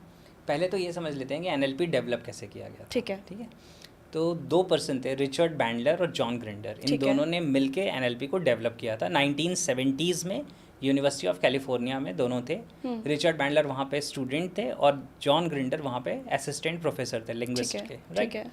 पहले तो ये समझ लेते हैं कि NLP डेवलप कैसे किया गया। ठीक है। तो 2 पर्सन थे, रिचर्ड बैंडलर और जॉन ग्रिंडर। इन दोनों ने मिलके NLP को डेवलप किया था 1970s में, यूनिवर्सिटी ऑफ कैलिफोर्निया में दोनों थे। रिचर्ड बैंडलर वहाँ पे स्टूडेंट थे और जॉन ग्रिंडर वहाँ पे असिस्टेंट प्रोफेसर थे लिंग्विस्ट के, राइट?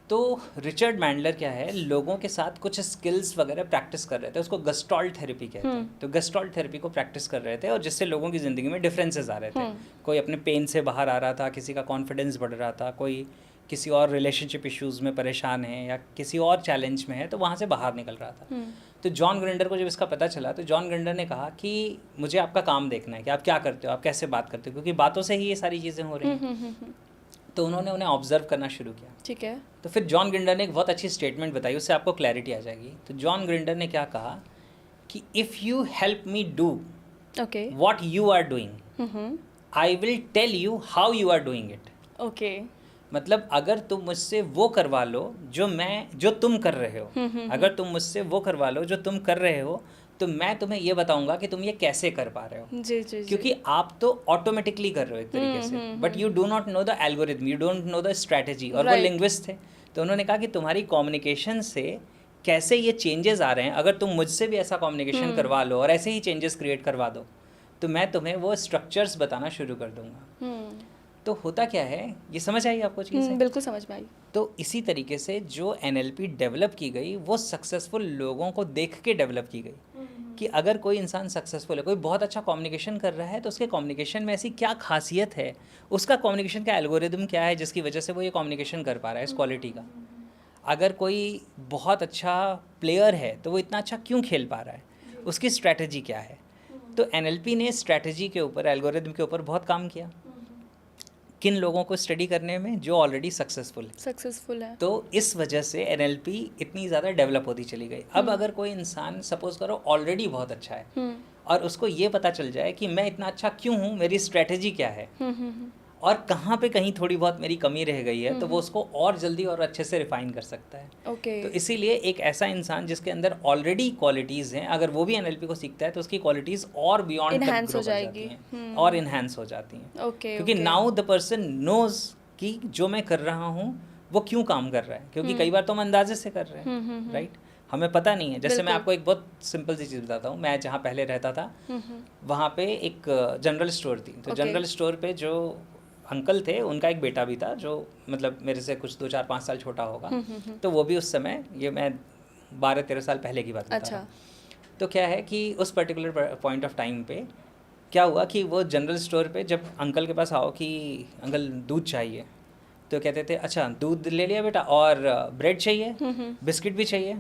तो रिचर्ड बैंडलर क्या है, लोगों के साथ कुछ स्किल्स वगैरह प्रैक्टिस कर रहे थे, उसको गस्टॉल्ट थेरेपी कहते हैं। तो गस्टॉल्ट थेरेपी को प्रैक्टिस कर रहे थे और जिससे लोगों की ज़िंदगी में डिफरेंसेस आ रहे थे। कोई अपने पेन से बाहर आ रहा था, किसी का कॉन्फिडेंस बढ़ रहा था, कोई किसी और रिलेशनशिप इश्यूज़ में परेशान है या किसी और चैलेंज में है तो वहाँ से बाहर निकल रहा था। तो जॉन ग्रिंडर को जब इसका पता चला तो जॉन ग्रिंडर ने कहा कि मुझे आपका काम देखना है कि आप क्या करते हो, आप कैसे बात करते हो, क्योंकि बातों से ही ये सारी चीज़ें हो रही हैं। तो उन्होंने उन्हें ऑब्जर्व करना शुरू किया। ठीक है। तो फिर जॉन ग्रिंडर ने एक बहुत अच्छी स्टेटमेंट बताई, उससे आपको क्लैरिटी आ जाएगी। तो जॉन ग्रिंडर ने क्या कहा कि if you help me do what you are doing, I will tell you how you are doing it. Okay. मतलब अगर तुम मुझसे वो करवा लो जो तुम कर रहे हो, अगर तुम मुझसे वो करवा लो जो तुम कर रहे हो, तो मैं तुम्हें ये बताऊंगा कि तुम ये कैसे कर पा रहे हो। जी। क्योंकि आप तो ऑटोमेटिकली कर रहे हो एक तरीके से, but you do not know the algorithm, you don't know the strategy. और वो लिंग्विस्ट थे, तो उन्होंने कहा कि तुम्हारी कम्युनिकेशन से कैसे ये चेंजेस आ रहे हैं, अगर तुम मुझसे भी ऐसा कम्युनिकेशन करवा लो और ऐसे ही चेंजेस क्रिएट करवा दो तो मैं तुम्हें वो स्ट्रक्चर्स बताना शुरू कर दूंगा। तो होता क्या है, ये समझ आई आपको चीज़ें? बिल्कुल समझ में आई। तो इसी तरीके से जो NLP डेवलप की गई वो सक्सेसफुल लोगों को देख के डेवलप की गई कि अगर कोई इंसान सक्सेसफुल है, कोई बहुत अच्छा कम्युनिकेशन कर रहा है, तो उसके कम्युनिकेशन में ऐसी क्या खासियत है, उसका कम्युनिकेशन का एल्गोरिदम क्या है जिसकी वजह से वो ये कम्युनिकेशन कर पा रहा है इस क्वालिटी का। अगर कोई बहुत अच्छा प्लेयर है तो वो इतना अच्छा क्यों खेल पा रहा है, उसकी स्ट्रैटेजी क्या है। तो एनएलपी ने स्ट्रैटेजी के ऊपर, एल्गोरिदम के ऊपर बहुत काम किया, किन लोगों को स्टडी करने में जो ऑलरेडी सक्सेसफुल है। तो इस वजह से एनएलपी इतनी ज़्यादा डेवलप होती चली गई। अब अगर कोई इंसान सपोज करो ऑलरेडी बहुत अच्छा है और उसको ये पता चल जाए कि मैं इतना अच्छा क्यों हूँ, मेरी स्ट्रैटेजी क्या है और कहाँ पे कहीं थोड़ी बहुत मेरी कमी रह गई है, तो वो उसको और जल्दी और अच्छे से रिफाइन कर सकता है। तो इसीलिए एक ऐसा इंसान जिसके अंदर ऑलरेडी क्वालिटीज़ हैं, अगर वो भी एनएलपी को सीखता है तो उसकी क्वालिटीज़ और बियॉन्ड तक ग्रो कर जाती हैं और इन्हांस हो जाती हैं। क्योंकि नाउ द पर्सन नोज कि जो मैं कर रहा हूँ वो क्यों काम कर रहा है, क्योंकि कई बार तो हम अंदाजे से कर रहे हैं, राइट, हमें पता नहीं है। जैसे मैं आपको एक बहुत सिंपल सी चीज़ बताता हूँ, मैं जहाँ पहले रहता था वहाँ पे एक जनरल स्टोर थी। तो जनरल स्टोर पे जो अंकल थे उनका एक बेटा भी था जो मतलब मेरे से कुछ 2-4-5 साल छोटा होगा। तो वो भी उस समय, ये मैं 12-13 साल पहले की बात बता रहा हूँ। तो क्या है कि उस पर्टिकुलर पॉइंट ऑफ टाइम पे क्या हुआ कि वो जनरल स्टोर पे जब अंकल के पास आओ कि अंकल दूध चाहिए, तो कहते थे अच्छा दूध ले लिया बेटा, और ब्रेड चाहिए, बिस्किट भी चाहिए,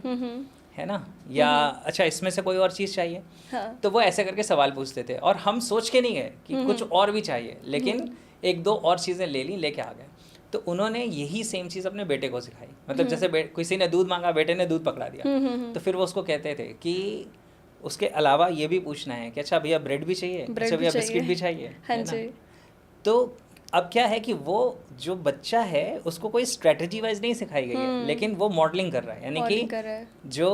है ना, या अच्छा इसमें से कोई और चीज़ चाहिए। हाँ। तो वो ऐसे करके सवाल पूछते थे और हम सोच के नहीं गए कि कुछ और भी चाहिए, लेकिन एक दो और चीज़ें ले ली, लेके आ गए। तो उन्होंने यही सेम चीज़ अपने बेटे को सिखाई। मतलब जैसे किसी ने दूध मांगा, बेटे ने दूध पकड़ा दिया, तो फिर वो उसको कहते थे कि उसके अलावा ये भी पूछना है कि अच्छा भैया ब्रेड भी चाहिए, अच्छा भैया बिस्किट भी चाहिए, है ना। तो अब क्या है कि वो जो बच्चा है उसको कोई स्ट्रेटजी वाइज नहीं सिखाई गई है, लेकिन वो मॉडलिंग कर रहा है, यानी कि जो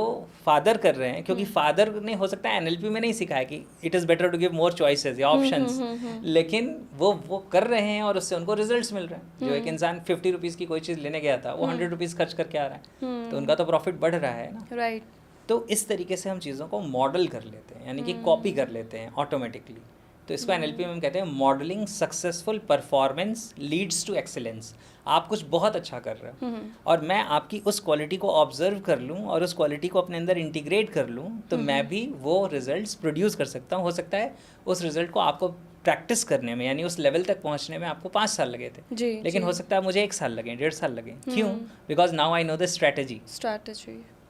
फादर कर रहे हैं, क्योंकि फादर ने हो सकता है एनएलपी में नहीं सिखाया कि it is better to give more choices या ऑप्शंस, लेकिन वो कर रहे हैं और उससे उनको रिजल्ट्स मिल रहे हैं। जो एक इंसान 50 रुपीज़ की कोई चीज़ लेने गया था वो 100 रुपीज़ खर्च करके आ रहा है, तो उनका तो प्रॉफिट बढ़ रहा है ना, राइट। तो इस तरीके से हम चीज़ों को मॉडल कर लेते हैं, यानी कि कॉपी कर लेते हैं ऑटोमेटिकली। तो इसको एनएलपी में हम कहते हैं modelling successful performance leads to excellence. आप कुछ बहुत अच्छा कर रहे हो और मैं आपकी उस क्वालिटी को ऑब्जर्व कर लूँ और उस क्वालिटी को अपने अंदर इंटीग्रेट कर लूँ, तो मैं भी वो रिजल्ट्स प्रोड्यूस कर सकता हूँ। हो सकता है उस रिजल्ट को आपको प्रैक्टिस करने में, यानी उस लेवल तक पहुँचने में आपको 5 साल लगे थे, लेकिन हो सकता है मुझे 1 साल लगे, 1.5 साल लगे। क्यों? Because now I know the strategy.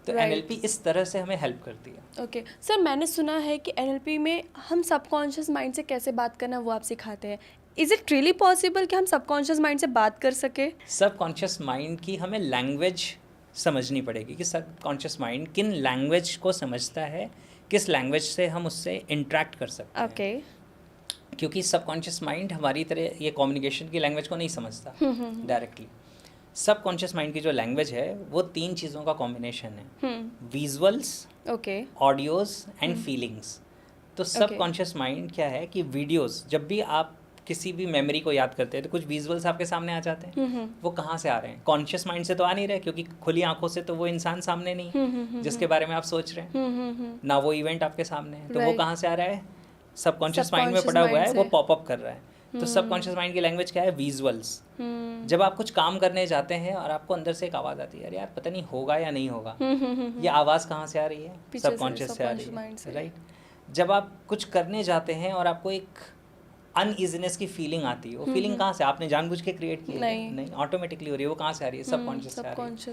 तो एनएलपी इस तरह से हमें हेल्प करती है। ओके सर, मैंने सुना है कि एनएलपी में हम सबकॉन्शियस माइंड से कैसे बात करना वो आप सिखाते हैं। इज़ इट रियली पॉसिबल कि हम सबकॉन्शियस माइंड से बात कर सके? सबकॉन्शियस माइंड की हमें लैंग्वेज समझनी पड़ेगी कि सबकॉन्शियस माइंड किन लैंग्वेज को समझता है, किस लैंग्वेज से हम उससे इंटरेक्ट कर सकते हैं। ओके। क्योंकि सबकॉन्शियस माइंड हमारी तरह ये कम्युनिकेशन की लैंग्वेज को नहीं समझता डायरेक्टली। सबकॉन्शियस माइंड की जो लैंग्वेज है वो 3 चीज़ों का कॉम्बिनेशन है, विजुअल्स, ऑडियोज एंड फीलिंग्स। तो सबकॉन्शियस माइंड क्या है कि वीडियोस, जब भी आप किसी भी मेमोरी को याद करते हैं तो कुछ विजुअल्स आपके सामने आ जाते हैं। वो कहाँ से आ रहे हैं? कॉन्शियस माइंड से तो आ नहीं रहे, क्योंकि खुली आंखों से तो वो इंसान सामने नहीं जिसके बारे में आप सोच रहे हैं, ना वो इवेंट आपके सामने है, तो वो कहाँ से आ रहा है? सबकॉन्शियस माइंड में पड़ा हुआ है, वो पॉपअप कर रहा है। तो सबकॉन्शियस माइंड की लैंग्वेज क्या है? विजुअल्स। जब आप कुछ काम करने जाते हैं और आपको अंदर से एक आवाज़ आती है, अरे यार पता नहीं होगा या नहीं होगा, ये आवाज़ कहाँ से आ रही है? सबकॉन्शियस से आ रही है, राइट। जब आप कुछ करने जाते हैं और आपको एक अनईजीनेस की फीलिंग आती है, वो फीलिंग कहाँ से? आपने जानबूझ के क्रिएट की? नहीं, ऑटोमेटिकली हो रही है। वो कहाँ से आ रही है? सबकॉन्शियस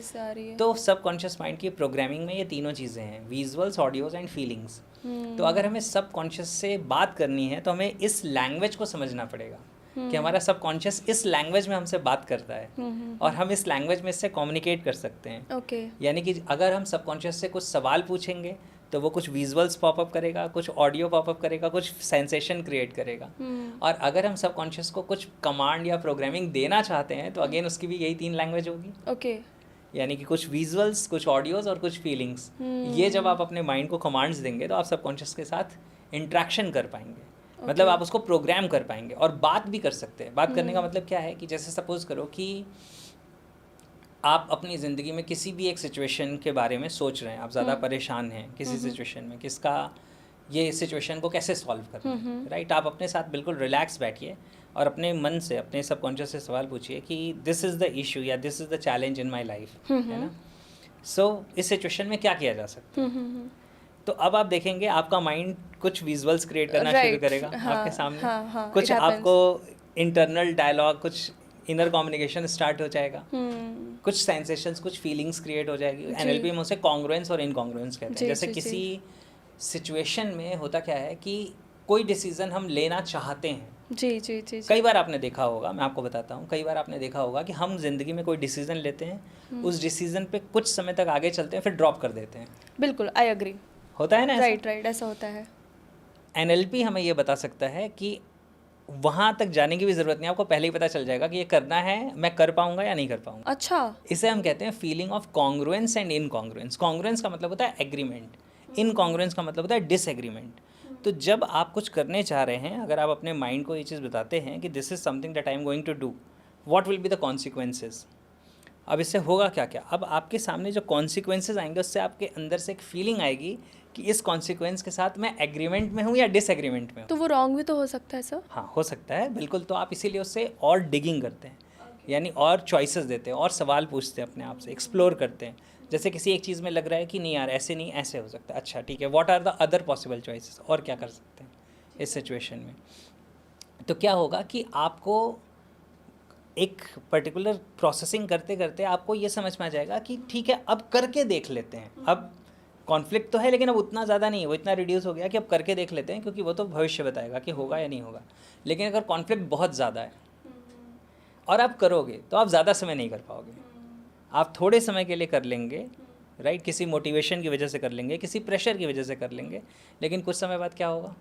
से आ रही है। तो सबकॉन्शियस माइंड की प्रोग्रामिंग में ये तीनों चीज़ें हैं, विजुअल्स, ऑडियोज एंड फीलिंग्स। तो अगर हमें सबकॉन्शियस से बात करनी है तो हमें इस लैंग्वेज को समझना पड़ेगा कि हमारा सबकॉन्शियस इस लैंग्वेज में हमसे बात करता है और हम इस लैंग्वेज में इससे कम्युनिकेट कर सकते हैं। यानी कि अगर हम सबकॉन्शियस से कुछ सवाल पूछेंगे तो वो कुछ विजुअल्स पॉपअप करेगा, कुछ ऑडियो पॉपअप करेगा, कुछ सेंसेशन क्रिएट करेगा। और अगर हम सबकॉन्शियस को कुछ कमांड या प्रोग्रामिंग देना चाहते हैं तो अगेन उसकी भी यही 3 लैंग्वेज होगी। यानी कि कुछ विजुअल्स, कुछ ऑडियोज और कुछ फीलिंग्स। ये जब आप अपने माइंड को कमांड्स देंगे तो आप सबकॉन्शियस के साथ इंट्रैक्शन कर पाएंगे। मतलब आप उसको प्रोग्राम कर पाएंगे और बात भी कर सकते हैं। बात करने का मतलब क्या है कि जैसे सपोज करो कि आप अपनी ज़िंदगी में किसी भी एक सिचुएशन के बारे में सोच रहे हैं, आप ज़्यादा परेशान हैं किसी सिचुएशन में, किसका ये सिचुएशन को कैसे सॉल्व करना है, राइट। आप अपने साथ बिल्कुल रिलैक्स बैठिए और अपने मन से, अपने सबकॉन्शियस से सवाल पूछिए कि दिस इज़ द इशू या this is the challenge in my life, है ना। सो इस सिचुएशन में क्या किया जा सकता है? तो अब आप देखेंगे आपका माइंड कुछ विजुअल्स क्रिएट करना शुरू Right. करेगा हाँ, आपके सामने, हाँ, कुछ it happens. आपको इंटरनल डायलॉग, कुछ इनर कम्युनिकेशन स्टार्ट हो जाएगा, कुछ सेंसेशंस, कुछ फीलिंग्स क्रिएट हो जाएगी। एनएलपी में उसे कॉन्ग्रुएंस और इनकॉन्ग्रुएंस कहते जी, हैं। जैसे जी, किसी सिचुएशन में होता क्या है कि कोई डिसीजन हम लेना चाहते हैं, जी जी जी जी कई बार आपने देखा होगा, मैं आपको बताता हूँ, कई बार आपने देखा होगा कि हम जिंदगी में कोई डिसीजन लेते हैं, उस डिसीजन पे कुछ समय तक आगे चलते हैं, फिर ड्रॉप कर देते हैं। बिल्कुल, आई एग्री। होता है ना ऐसा? राइट, ऐसा होता है। एनएलपी हमें ये बता सकता है कि वहाँ तक जाने की भी ज़रूरत नहीं, आपको पहले ही पता चल जाएगा कि ये करना है, मैं कर पाऊंगा या नहीं कर पाऊंगा। अच्छा। इसे हम कहते हैं feeling of congruence and incongruence. Congruence का मतलब होता है एग्रीमेंट, इनकॉन्ग्रुएंस का मतलब होता है डिसएग्रीमेंट। तो जब आप कुछ करने चाह रहे हैं, अगर आप अपने माइंड को ये चीज़ बताते हैं कि this is something that I am going to do, what will be the consequences, अब इससे होगा क्या क्या, अब आपके सामने जो कॉन्सिक्वेंसेज आएंगे उससे आपके अंदर से एक फीलिंग आएगी कि इस कॉन्सिक्वेंस के साथ मैं एग्रीमेंट में हूँ या डिसएग्रीमेंट में हूँ। तो वो रॉन्ग भी तो हो सकता है सर? हाँ, हो सकता है, बिल्कुल। तो आप इसीलिए उससे और डिगिंग करते हैं, यानी और चॉइसेस देते हैं, और सवाल पूछते हैं अपने आप से, एक्सप्लोर करते हैं। जैसे किसी एक चीज़ में लग रहा है कि नहीं यार ऐसे नहीं, ऐसे हो सकता है, अच्छा ठीक है, what are the other possible choices, और क्या कर सकते हैं इस सिचुएशन में। तो क्या होगा कि आपको एक पर्टिकुलर प्रोसेसिंग करते करते आपको ये समझ में आ जाएगा कि ठीक है, अब करके देख लेते हैं। अब कॉन्फ्लिक्ट तो है लेकिन अब उतना ज़्यादा नहीं है, वो इतना रिड्यूस हो गया कि अब करके देख लेते हैं, क्योंकि वो तो भविष्य बताएगा कि होगा या नहीं होगा। लेकिन अगर कॉन्फ्लिक्ट बहुत ज़्यादा है और आप करोगे तो आप ज़्यादा समय नहीं कर पाओगे, आप थोड़े समय के लिए कर लेंगे, राइट, किसी मोटिवेशन की वजह से कर लेंगे, किसी प्रेशर की वजह से कर लेंगे, लेकिन कुछ समय बाद क्या होगा,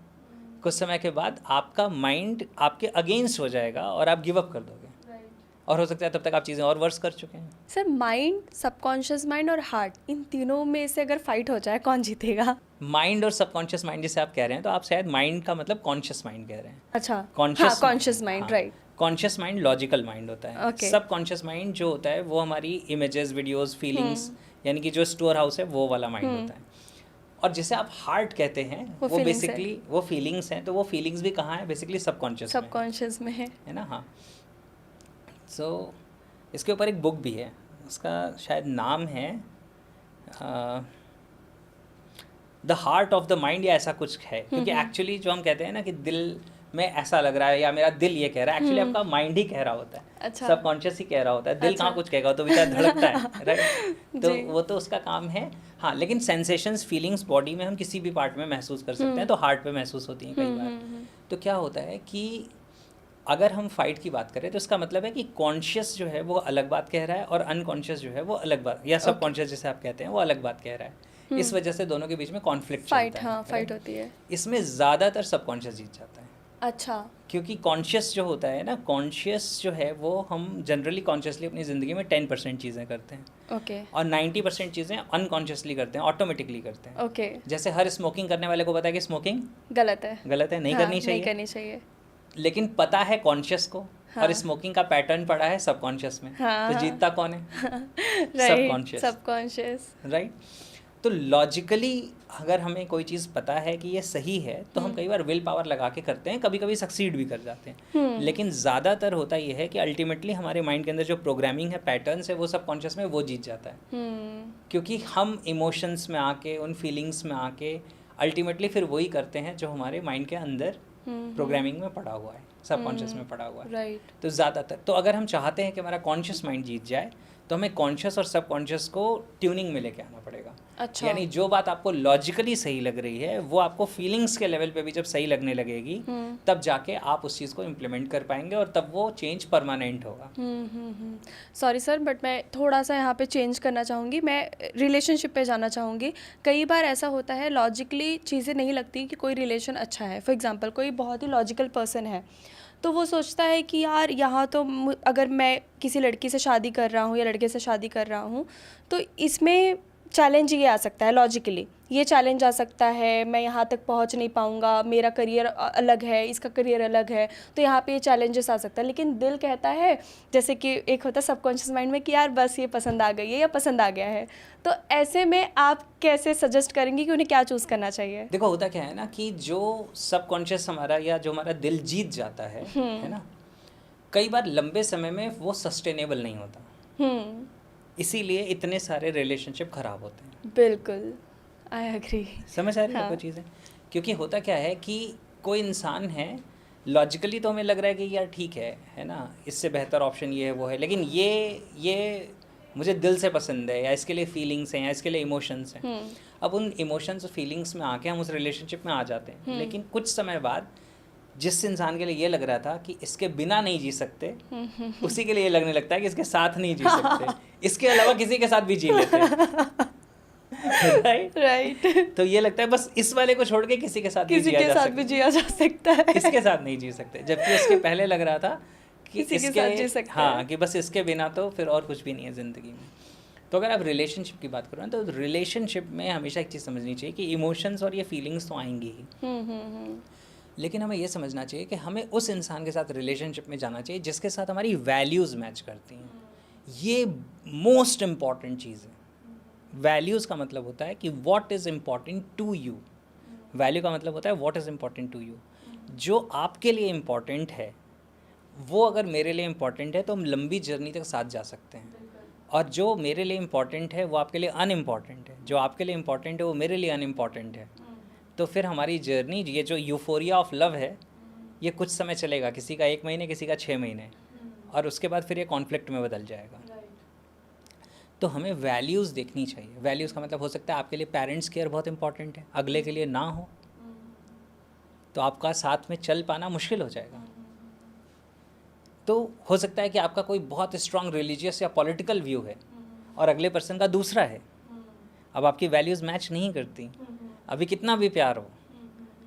कुछ समय के बाद आपका माइंड आपके अगेंस्ट हो जाएगा और आप गिव अप कर दोगे, और हो सकता है तब तक आप चीज़ें और वर्स कर चुके हैं। सर, माइंड, सबकॉन्शियस माइंड और हार्ट, इन तीनों में से अगर फाइट हो जाए कौन जीतेगा? माइंड और सबकॉन्शियस माइंड जिसे आप कह रहे हैं, तो आप शायद माइंड का मतलब कॉन्शियस माइंड कह रहे हैं। अच्छा, conscious mind, right. Conscious mind logical mind होता है। Okay. सब कॉन्शियस माइंड जो होता है वो हमारी इमेजेस, वीडियोस, फीलिंग्स, यानी कि जो स्टोर हाउस है वो वाला माइंड होता है। और जिसे आप हार्ट कहते हैं वो वो feelings बेसिकली वो फीलिंग्स हैं। तो वो फीलिंग्स भी कहाँ है, बेसिकली सबकॉन्शियस में है ना। हाँ, सो इसके ऊपर एक बुक भी है, उसका शायद नाम है the heart of the mind या ऐसा कुछ है। क्योंकि एक्चुअली जो हम कहते हैं ना कि दिल में ऐसा लग रहा है या मेरा दिल ये कह रहा है, एक्चुअली आपका माइंड ही कह रहा होता है। अच्छा। सबकॉन्शियस ही कह रहा होता है, दिल अच्छा। कहाँ कुछ कहेगा, तो बेचारा धड़कता है, राइट। तो जी। वो तो उसका काम है। हाँ, लेकिन सेंसेशंस, फीलिंग्स बॉडी में हम किसी भी पार्ट में महसूस कर सकते हैं, तो हार्ट पे महसूस होती हैं कई बार। तो क्या होता है कि अगर हम फाइट की बात करें तो इसका मतलब है कि कॉन्शियस जो है वो अलग बात कह रहा है और अनकॉन्शियस जो है वो अलग बात, या सबकॉन्शियस जिसे आप कहते हैं वो अलग बात कह रहा है। इस वजह से दोनों के बीच में कॉन्फ्लिक्ट फाइट, चलता है। हाँ, फाइट होती है। इसमें ज़्यादातर सबकॉन्शियस जीत जाता है। अच्छा। क्योंकि कॉन्शियस जो होता है ना, कॉन्शियस जो है वो हम जनरली कॉन्शियसली अपनी ज़िंदगी में 10% चीज़ें करते हैं ओके और 90% चीज़ें अनकॉन्शियसली करते हैं, ऑटोमेटिकली करते हैं। ओके। जैसे हर स्मोकिंग करने वाले को पता है कि स्मोकिंग गलत है, गलत है, नहीं हाँ, करनी चाहिए, नहीं करनी चाहिए। लेकिन पता है कॉन्शियस को, हाँ। और स्मोकिंग का पैटर्न पड़ा है सबकॉन्शियस में। हाँ, तो जीतता कौन है? Right, subconscious. राइट। तो लॉजिकली अगर हमें कोई चीज़ पता है कि ये सही है तो हम कई बार विल पावर लगा के करते हैं, कभी कभी सक्सीड भी कर जाते हैं। लेकिन ज़्यादातर होता ये है कि अल्टीमेटली हमारे माइंड के अंदर जो प्रोग्रामिंग है, पैटर्न्स है, वो सबकॉन्शियस में वो जीत जाता है। क्योंकि हम इमोशंस में आके, उन फीलिंग्स में आके अल्टीमेटली फिर वही करते हैं जो हमारे माइंड के अंदर प्रोग्रामिंग में पड़ा हुआ है, सबकॉन्शियस में पड़ा हुआ है। राइट। तो ज़्यादातर, तो अगर हम चाहते हैं कि हमारा कॉन्शियस माइंड जीत जाए तो हमें कॉन्शियस और सबकॉन्शियस को ट्यूनिंग में लेके आना पड़ेगा। अच्छा। यानी जो बात आपको लॉजिकली सही लग रही है वो आपको फीलिंग्स के लेवल पे भी जब सही लगने लगेगी तब जाके आप उस चीज़ को इम्प्लीमेंट कर पाएंगे और तब वो चेंज परमानेंट होगा। सॉरी सर, बट मैं थोड़ा सा यहाँ पे चेंज करना चाहूँगी, मैं रिलेशनशिप पे जाना चाहूँगी। कई बार ऐसा होता है लॉजिकली चीज़ें नहीं लगती कि कोई रिलेशन अच्छा है। फॉर एग्जांपल कोई बहुत ही लॉजिकल पर्सन है तो वो सोचता है कि यार यहाँ तो अगर मैं किसी लड़की से शादी कर रहा हूँ या लड़के से शादी कर रहा हूँ तो इसमें चैलेंज ये आ सकता है, लॉजिकली ये चैलेंज आ सकता है, मैं यहाँ तक पहुँच नहीं पाऊँगा, मेरा करियर अलग है, इसका करियर अलग है, तो यहाँ पे ये चैलेंजेस आ सकता है। लेकिन दिल कहता है, जैसे कि एक होता है सबकॉन्शियस माइंड में कि यार बस ये पसंद आ गई है या पसंद आ गया है, तो ऐसे में आप कैसे सजेस्ट करेंगे कि उन्हें क्या चूज़ करना चाहिए? देखो होता क्या है ना कि जो सबकॉन्शियस हमारा या जो हमारा दिल जीत जाता है ना, कई बार लंबे समय में वो सस्टेनेबल नहीं होता, इसीलिए इतने सारे रिलेशनशिप खराब होते हैं। बिल्कुल, आई एग्री। समझ आ रही है हाँ। आपको चीज़ें? क्योंकि होता क्या है कि कोई इंसान है, लॉजिकली तो हमें लग रहा है कि यार ठीक है ना, इससे बेहतर ऑप्शन ये है वो है, लेकिन ये मुझे दिल से पसंद है, या इसके लिए फीलिंग्स हैं, या इसके लिए इमोशंस हैं। अब उन इमोशंस और फीलिंग्स में आके हम उस रिलेशनशिप में आ जाते हैं, लेकिन कुछ समय बाद जिस इंसान के लिए ये लग रहा था कि इसके बिना नहीं जी सकते, उसी के लिए ये लगने लगता है कि इसके साथ नहीं जी सकते, इसके अलावा किसी के साथ भी जी लेते हैं। राइट। तो ये लगता है बस इस वाले को छोड़ के किसी के साथ भी किसी जिया के जा साथ सकता भी जिया जा सकता है। इसके साथ नहीं जी सकते, जबकि उसके पहले लग रहा था कि किसी के साथ जी सकते हाँ हैं। कि बस इसके बिना तो फिर और कुछ भी नहीं है ज़िंदगी में। तो अगर आप रिलेशनशिप की बात करो ना, तो रिलेशनशिप में हमेशा एक चीज़ समझनी चाहिए कि इमोशंस और ये फीलिंग्स तो आएंगी ही, लेकिन हमें ये समझना चाहिए कि हमें उस इंसान के साथ रिलेशनशिप में जाना चाहिए जिसके साथ हमारी वैल्यूज़ मैच करती हैं। ये मोस्ट इम्पॉर्टेंट चीज़ है। वैल्यूज़ का मतलब होता है कि what is important to you, value का मतलब होता है what is important to you. जो आपके लिए इम्पॉर्टेंट है वो अगर मेरे लिए इम्पॉर्टेंट है तो हम लंबी जर्नी तक साथ जा सकते हैं, और जो मेरे लिए इम्पॉर्टेंट है वो आपके लिए अनइम्पॉर्टेंट है, जो आपके लिए इम्पॉर्टेंट है वो मेरे लिए अनइम्पॉर्टेंट है, तो फिर हमारी जर्नी, ये जो यूफोरिया ऑफ लव है, ये कुछ समय चलेगा, किसी का 1 महीने, किसी का 6 महीने, और उसके बाद फिर ये कॉन्फ्लिक्ट में बदल जाएगा। तो हमें वैल्यूज़ देखनी चाहिए। वैल्यूज़ का मतलब हो सकता है आपके लिए पेरेंट्स केयर बहुत इंपॉर्टेंट है, अगले के लिए ना हो तो आपका साथ में चल पाना मुश्किल हो जाएगा। तो हो सकता है कि आपका कोई बहुत स्ट्रांग रिलीजियस या पॉलिटिकल व्यू है और अगले पर्सन का दूसरा है। अब आपकी वैल्यूज़ मैच नहीं करती, अभी कितना भी प्यार हो,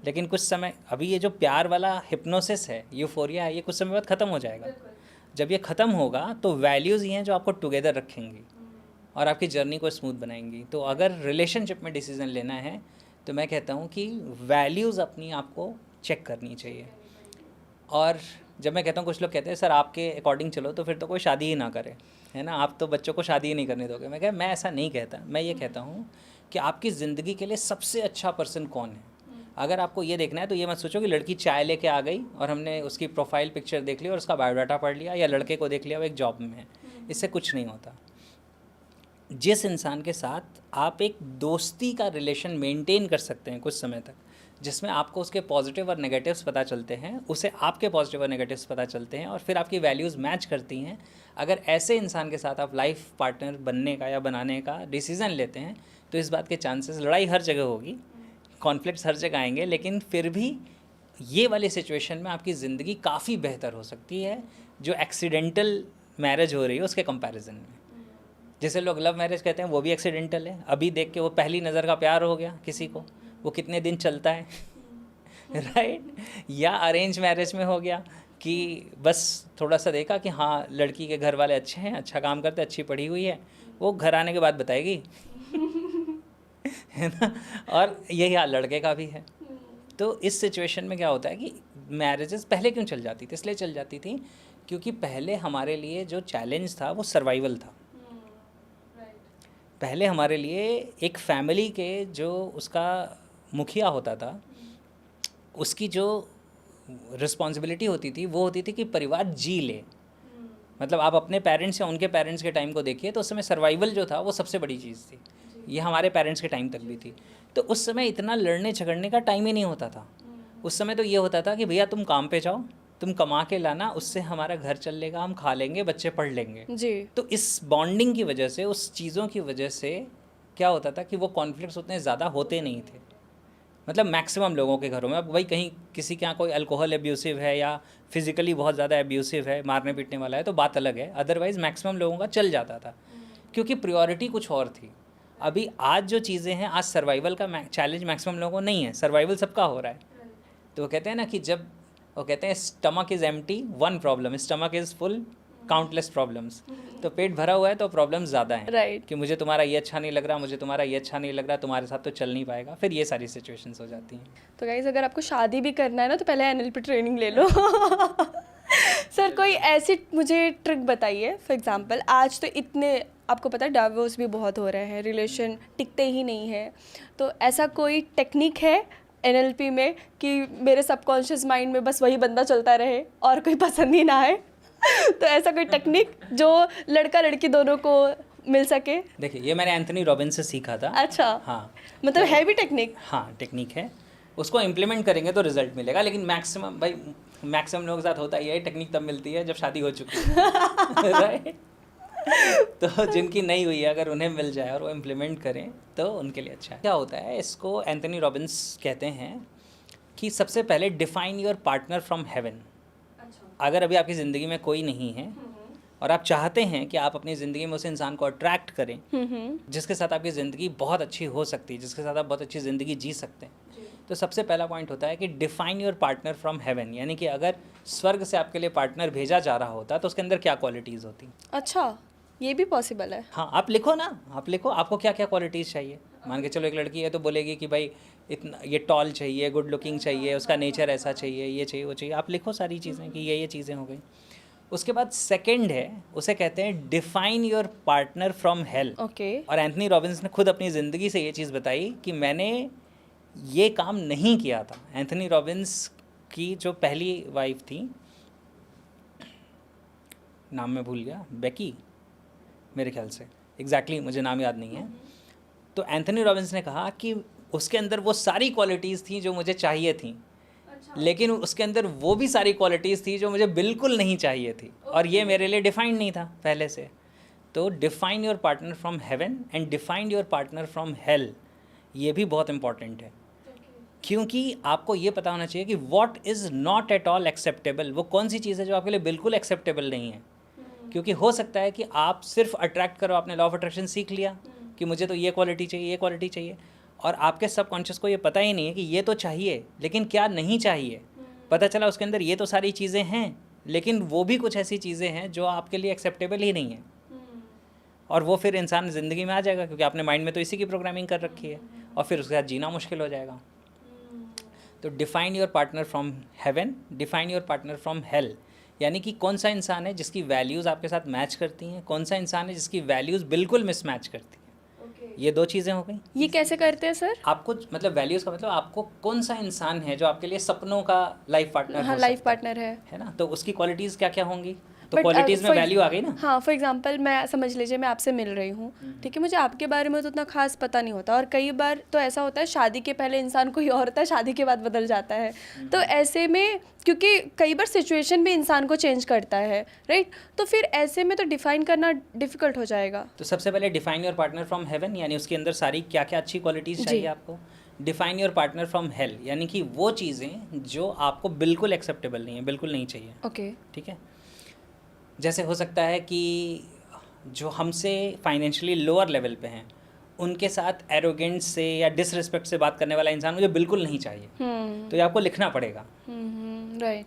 लेकिन कुछ समय, अभी ये जो प्यार वाला हिप्नोसिस है, यूफोरिया है, ये कुछ समय बाद ख़त्म हो जाएगा। जब ये ख़त्म होगा तो वैल्यूज़ ही हैं जो आपको टुगेदर रखेंगी और आपकी जर्नी को स्मूथ बनाएंगी। तो अगर रिलेशनशिप में डिसीज़न लेना है तो मैं कहता हूँ कि वैल्यूज़ अपनी आपको चेक करनी चाहिए। और जब मैं कहता हूँ, कुछ लोग कहते हैं सर आपके अकॉर्डिंग चलो तो फिर तो कोई शादी ही ना करे, है ना, आप तो बच्चों को शादी ही नहीं करने दोगे। मैं ऐसा नहीं कहता। मैं ये कहता हूँ कि आपकी ज़िंदगी के लिए सबसे अच्छा पर्सन कौन है। अगर आपको ये देखना है तो ये मत सोचो कि लड़की चाय लेके आ गई और हमने उसकी प्रोफाइल पिक्चर देख ली और उसका बायोडाटा पढ़ लिया, या लड़के को देख लिया वो एक जॉब में है। इससे कुछ नहीं होता। जिस इंसान के साथ आप एक दोस्ती का रिलेशन मेंटेन कर सकते हैं कुछ समय तक, जिसमें आपको उसके पॉजिटिव और नेगेटिव्स पता चलते हैं, उसे आपके पॉजिटिव और नेगेटिव्स पता चलते हैं, और फिर आपकी वैल्यूज़ मैच करती हैं, अगर ऐसे इंसान के साथ आप लाइफ पार्टनर बनने का या बनाने का डिसीज़न लेते हैं, तो इस बात के चांसेस, लड़ाई हर जगह होगी, कॉन्फ्लिक्ट्स हर जगह आएंगे, लेकिन फिर भी ये वाली सिचुएशन में आपकी ज़िंदगी काफ़ी बेहतर हो सकती है जो एक्सीडेंटल मैरिज हो रही है उसके कंपैरिजन में। जैसे लोग लव मैरिज कहते हैं, वो भी एक्सीडेंटल है। अभी देख के वो पहली नज़र का प्यार हो गया किसी को, वो कितने दिन चलता है राइट। या अरेंज मैरिज में हो गया कि बस थोड़ा सा देखा कि हाँ लड़की के घर वाले अच्छे हैं, अच्छा काम करते हैं, अच्छी पढ़ी हुई है, वो घर आने के बाद बताएगी है ना। और यही हाल लड़के का भी है। तो इस सिचुएशन में क्या होता है कि मैरिजेस पहले क्यों चल जाती थी? इसलिए चल जाती थी क्योंकि पहले हमारे लिए जो चैलेंज था वो सर्वाइवल था। पहले हमारे लिए एक फैमिली के जो उसका मुखिया होता था, उसकी जो रिस्पॉन्सिबिलिटी होती थी वो होती थी कि परिवार जी ले। मतलब आप अपने पेरेंट्स या उनके पेरेंट्स के टाइम को देखिए तो उस समय सर्वाइवल जो था वो सबसे बड़ी चीज़ थी। ये हमारे पेरेंट्स के टाइम तक भी थी। तो उस समय इतना लड़ने झगड़ने का टाइम ही नहीं होता था। उस समय तो ये होता था कि भैया तुम काम पे जाओ, तुम कमा के लाना, उससे हमारा घर चल लेगा, हम खा लेंगे, बच्चे पढ़ लेंगे जी। तो इस बॉन्डिंग की वजह से, उस चीज़ों की वजह से क्या होता था कि वो कॉन्फ्लिक्ट्स उतने ज़्यादा होते नहीं थे। मतलब मैक्सिमम लोगों के घरों में। अब भाई कहीं किसी के यहाँ कोई अल्कोहल एब्यूसिव है या फिजिकली बहुत ज़्यादा एब्यूसिव है, मारने पीटने वाला है, तो बात अलग है। अदरवाइज़ मैक्सिमम लोगों का चल जाता था क्योंकि प्रायोरिटी कुछ और थी। अभी आज जो चीज़ें हैं, आज सर्वाइवल का चैलेंज मैक्सिमम लोगों को नहीं है, सर्वाइवल सबका हो रहा है। तो वो कहते हैं ना कि जब वो कहते हैं stomach is empty one problem, stomach is full countless problems. तो पेट भरा हुआ है तो प्रॉब्लम्स ज़्यादा हैं। राइट। कि मुझे तुम्हारा ये अच्छा नहीं लग रहा, मुझे तुम्हारा ये अच्छा नहीं लग रहा, तुम्हारे साथ तो चल नहीं पाएगा, फिर ये सारी सिचुएशंस हो जाती हैं। तो गाइस अगर आपको शादी भी करना है ना तो पहले NLP ट्रेनिंग ले लो सर कोई ऐसी मुझे ट्रिक बताइए। फॉर एग्जांपल आज तो इतने आपको पता है डाइवोर्स भी बहुत हो रहे हैं, रिलेशन टिकते ही नहीं है, तो ऐसा कोई टेक्निक है NLP में कि मेरे सबकॉन्शियस माइंड में बस वही बंदा चलता रहे और कोई पसंद ही ना आए तो ऐसा कोई टेक्निक जो लड़का लड़की दोनों को मिल सके? देखिए, ये मैंने एंथनी रॉबिन्स से सीखा था। अच्छा, हाँ, मतलब है भी टेक्निक? हाँ, टेक्निक है, उसको इम्प्लीमेंट करेंगे तो रिजल्ट मिलेगा। लेकिन मैक्सिमम लोगों के साथ होता ही है, टेक्निक तब मिलती है जब शादी हो चुकी है राइट। तो जिनकी नहीं हुई है, अगर उन्हें मिल जाए और वो इम्प्लीमेंट करें तो उनके लिए अच्छा है। क्या होता है, इसको एंथनी रॉबिन्स कहते हैं कि सबसे पहले define your partner from haven. अगर अभी आपकी ज़िंदगी में कोई नहीं है और आप चाहते हैं कि आप अपनी ज़िंदगी में उस इंसान को अट्रैक्ट करें जिसके साथ आपकी ज़िंदगी बहुत अच्छी हो सकती है, जिसके साथ आप बहुत अच्छी ज़िंदगी जी सकते हैं, तो सबसे पहला पॉइंट होता है कि define your partner from haven. यानी कि अगर स्वर्ग से आपके लिए पार्टनर भेजा जा रहा होता तो उसके अंदर क्या क्वालिटीज़ होती। अच्छा, ये भी पॉसिबल है? हाँ, आप लिखो ना, आप लिखो आपको क्या क्या क्वालिटीज़ चाहिए। मान के चलो एक लड़की है तो बोलेगी कि भाई इतना ये टॉल चाहिए, गुड लुकिंग चाहिए, उसका नेचर ऐसा चाहिए, ये चाहिए, वो चाहिए। आप लिखो सारी चीज़ें कि ये चीज़ें हो गई। उसके बाद सेकंड है, उसे कहते हैं define your partner from hello. Okay. और एंथनी रॉबिन्स ने खुद अपनी ज़िंदगी से ये चीज़ बताई कि मैंने ये काम नहीं किया था। एंथनी रॉबिन्स की जो पहली वाइफ थी, नाम मैं भूल गया, बेकी मेरे ख्याल से, एग्जैक्टली मुझे नाम याद नहीं है। तो एंथनी रॉबिन्स ने कहा कि उसके अंदर वो सारी क्वालिटीज़ थी जो मुझे चाहिए थी, लेकिन उसके अंदर वो भी सारी क्वालिटीज़ थी जो मुझे बिल्कुल नहीं चाहिए थी, और ये मेरे लिए डिफाइंड नहीं था पहले से। तो define your partner from heaven and define your partner from hello, ये भी बहुत इंपॉर्टेंट है। क्योंकि आपको ये पता होना चाहिए कि what is not at all acceptable, वो कौन सी चीज़ है जो आपके लिए बिल्कुल एक्सेप्टेबल नहीं है। क्योंकि हो सकता है कि आप सिर्फ अट्रैक्ट करो, आपने लॉ ऑफ अट्रैक्शन सीख लिया कि मुझे तो ये क्वालिटी चाहिए, ये क्वालिटी चाहिए, और आपके सबकॉन्शियस को ये पता ही नहीं है कि ये तो चाहिए लेकिन क्या नहीं चाहिए। पता चला उसके अंदर ये तो सारी चीज़ें हैं, लेकिन वो भी कुछ ऐसी चीज़ें हैं जो आपके लिए एक्सेप्टेबल ही नहीं है, और वो फिर इंसान ज़िंदगी में आ जाएगा क्योंकि आपने माइंड में तो इसी की प्रोग्रामिंग कर रखी है, और फिर उसके साथ जीना मुश्किल हो जाएगा। तो define your partner from heaven, define your partner from hello, यानी कि कौन सा इंसान है जिसकी वैल्यूज़ आपके साथ मैच करती हैं, कौन सा इंसान है जिसकी वैल्यूज़ बिल्कुल मिसमैच करती हैं। ये दो चीज़ें हो गई। ये कैसे करते हैं सर? आपको मतलब वैल्यूज़ का मतलब आपको कौन सा इंसान है जो आपके लिए सपनों का लाइफ पार्टनर हाँ, लाइफ पार्टनर है ना, तो उसकी क्वालिटीज़ क्या क्या होंगी, तो But, क्वालिटीज़ में for वैल्यू आ गई ना। हाँ, फॉर एग्जांपल मैं समझ लीजिए मैं आपसे मिल रही हूँ, ठीक है, मुझे आपके बारे में तो उतना खास पता नहीं होता, और कई बार तो ऐसा होता है शादी के पहले इंसान कोई और होता है, शादी के बाद बदल जाता है। तो ऐसे में क्योंकि कई बार सिचुएशन भी इंसान को चेंज करता है, राइट, तो फिर ऐसे में तो डिफाइन करना डिफिकल्ट हो जाएगा। तो सबसे पहले define your partner from haven, यानी उसके अंदर सारी क्या क्या अच्छी क्वालिटीज़ चाहिए आपको। Define your partner from hello, यानी कि वो चीज़ें जो आपको बिल्कुल एक्सेप्टेबल नहीं है, बिल्कुल नहीं चाहिए। ओके, ठीक है, जैसे हो सकता है कि जो हमसे फाइनेंशियली लोअर लेवल पे हैं उनके साथ एरोगेंस से या डिसरिस्पेक्ट से बात करने वाला इंसान मुझे बिल्कुल नहीं चाहिए। तो ये आपको लिखना पड़ेगा, राइट,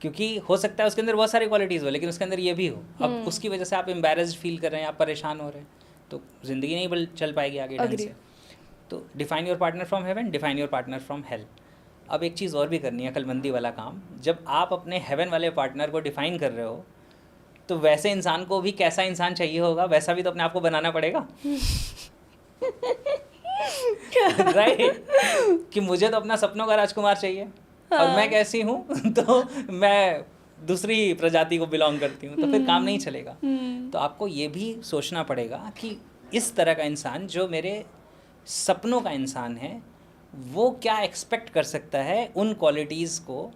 क्योंकि हो सकता है उसके अंदर बहुत सारी क्वालिटीज़ हो लेकिन उसके अंदर ये भी हो। अब उसकी वजह से आप एम्बैरेस्ड फील कर रहे हैं, आप परेशान हो रहे हैं, तो ज़िंदगी नहीं चल पाएगी आगे ढंग से। तो define your partner from heaven, define your partner from hello. अब एक चीज़ और भी करनी है, अक्लमंदी वाला काम। जब आप अपने हेवन वाले पार्टनर को डिफाइन कर रहे हो तो वैसे इंसान को भी कैसा इंसान चाहिए होगा वैसा भी तो अपने आप को बनाना पड़ेगा राइट कि मुझे तो अपना सपनों का राजकुमार चाहिए, और मैं कैसी हूँ तो मैं दूसरी प्रजाति को बिलोंग करती हूँ, तो फिर काम नहीं चलेगा। तो आपको ये भी सोचना पड़ेगा कि इस तरह का इंसान जो मेरे सपनों का इंसान है वो क्या एक्सपेक्ट कर सकता है, उन क्वालिटीज़ को,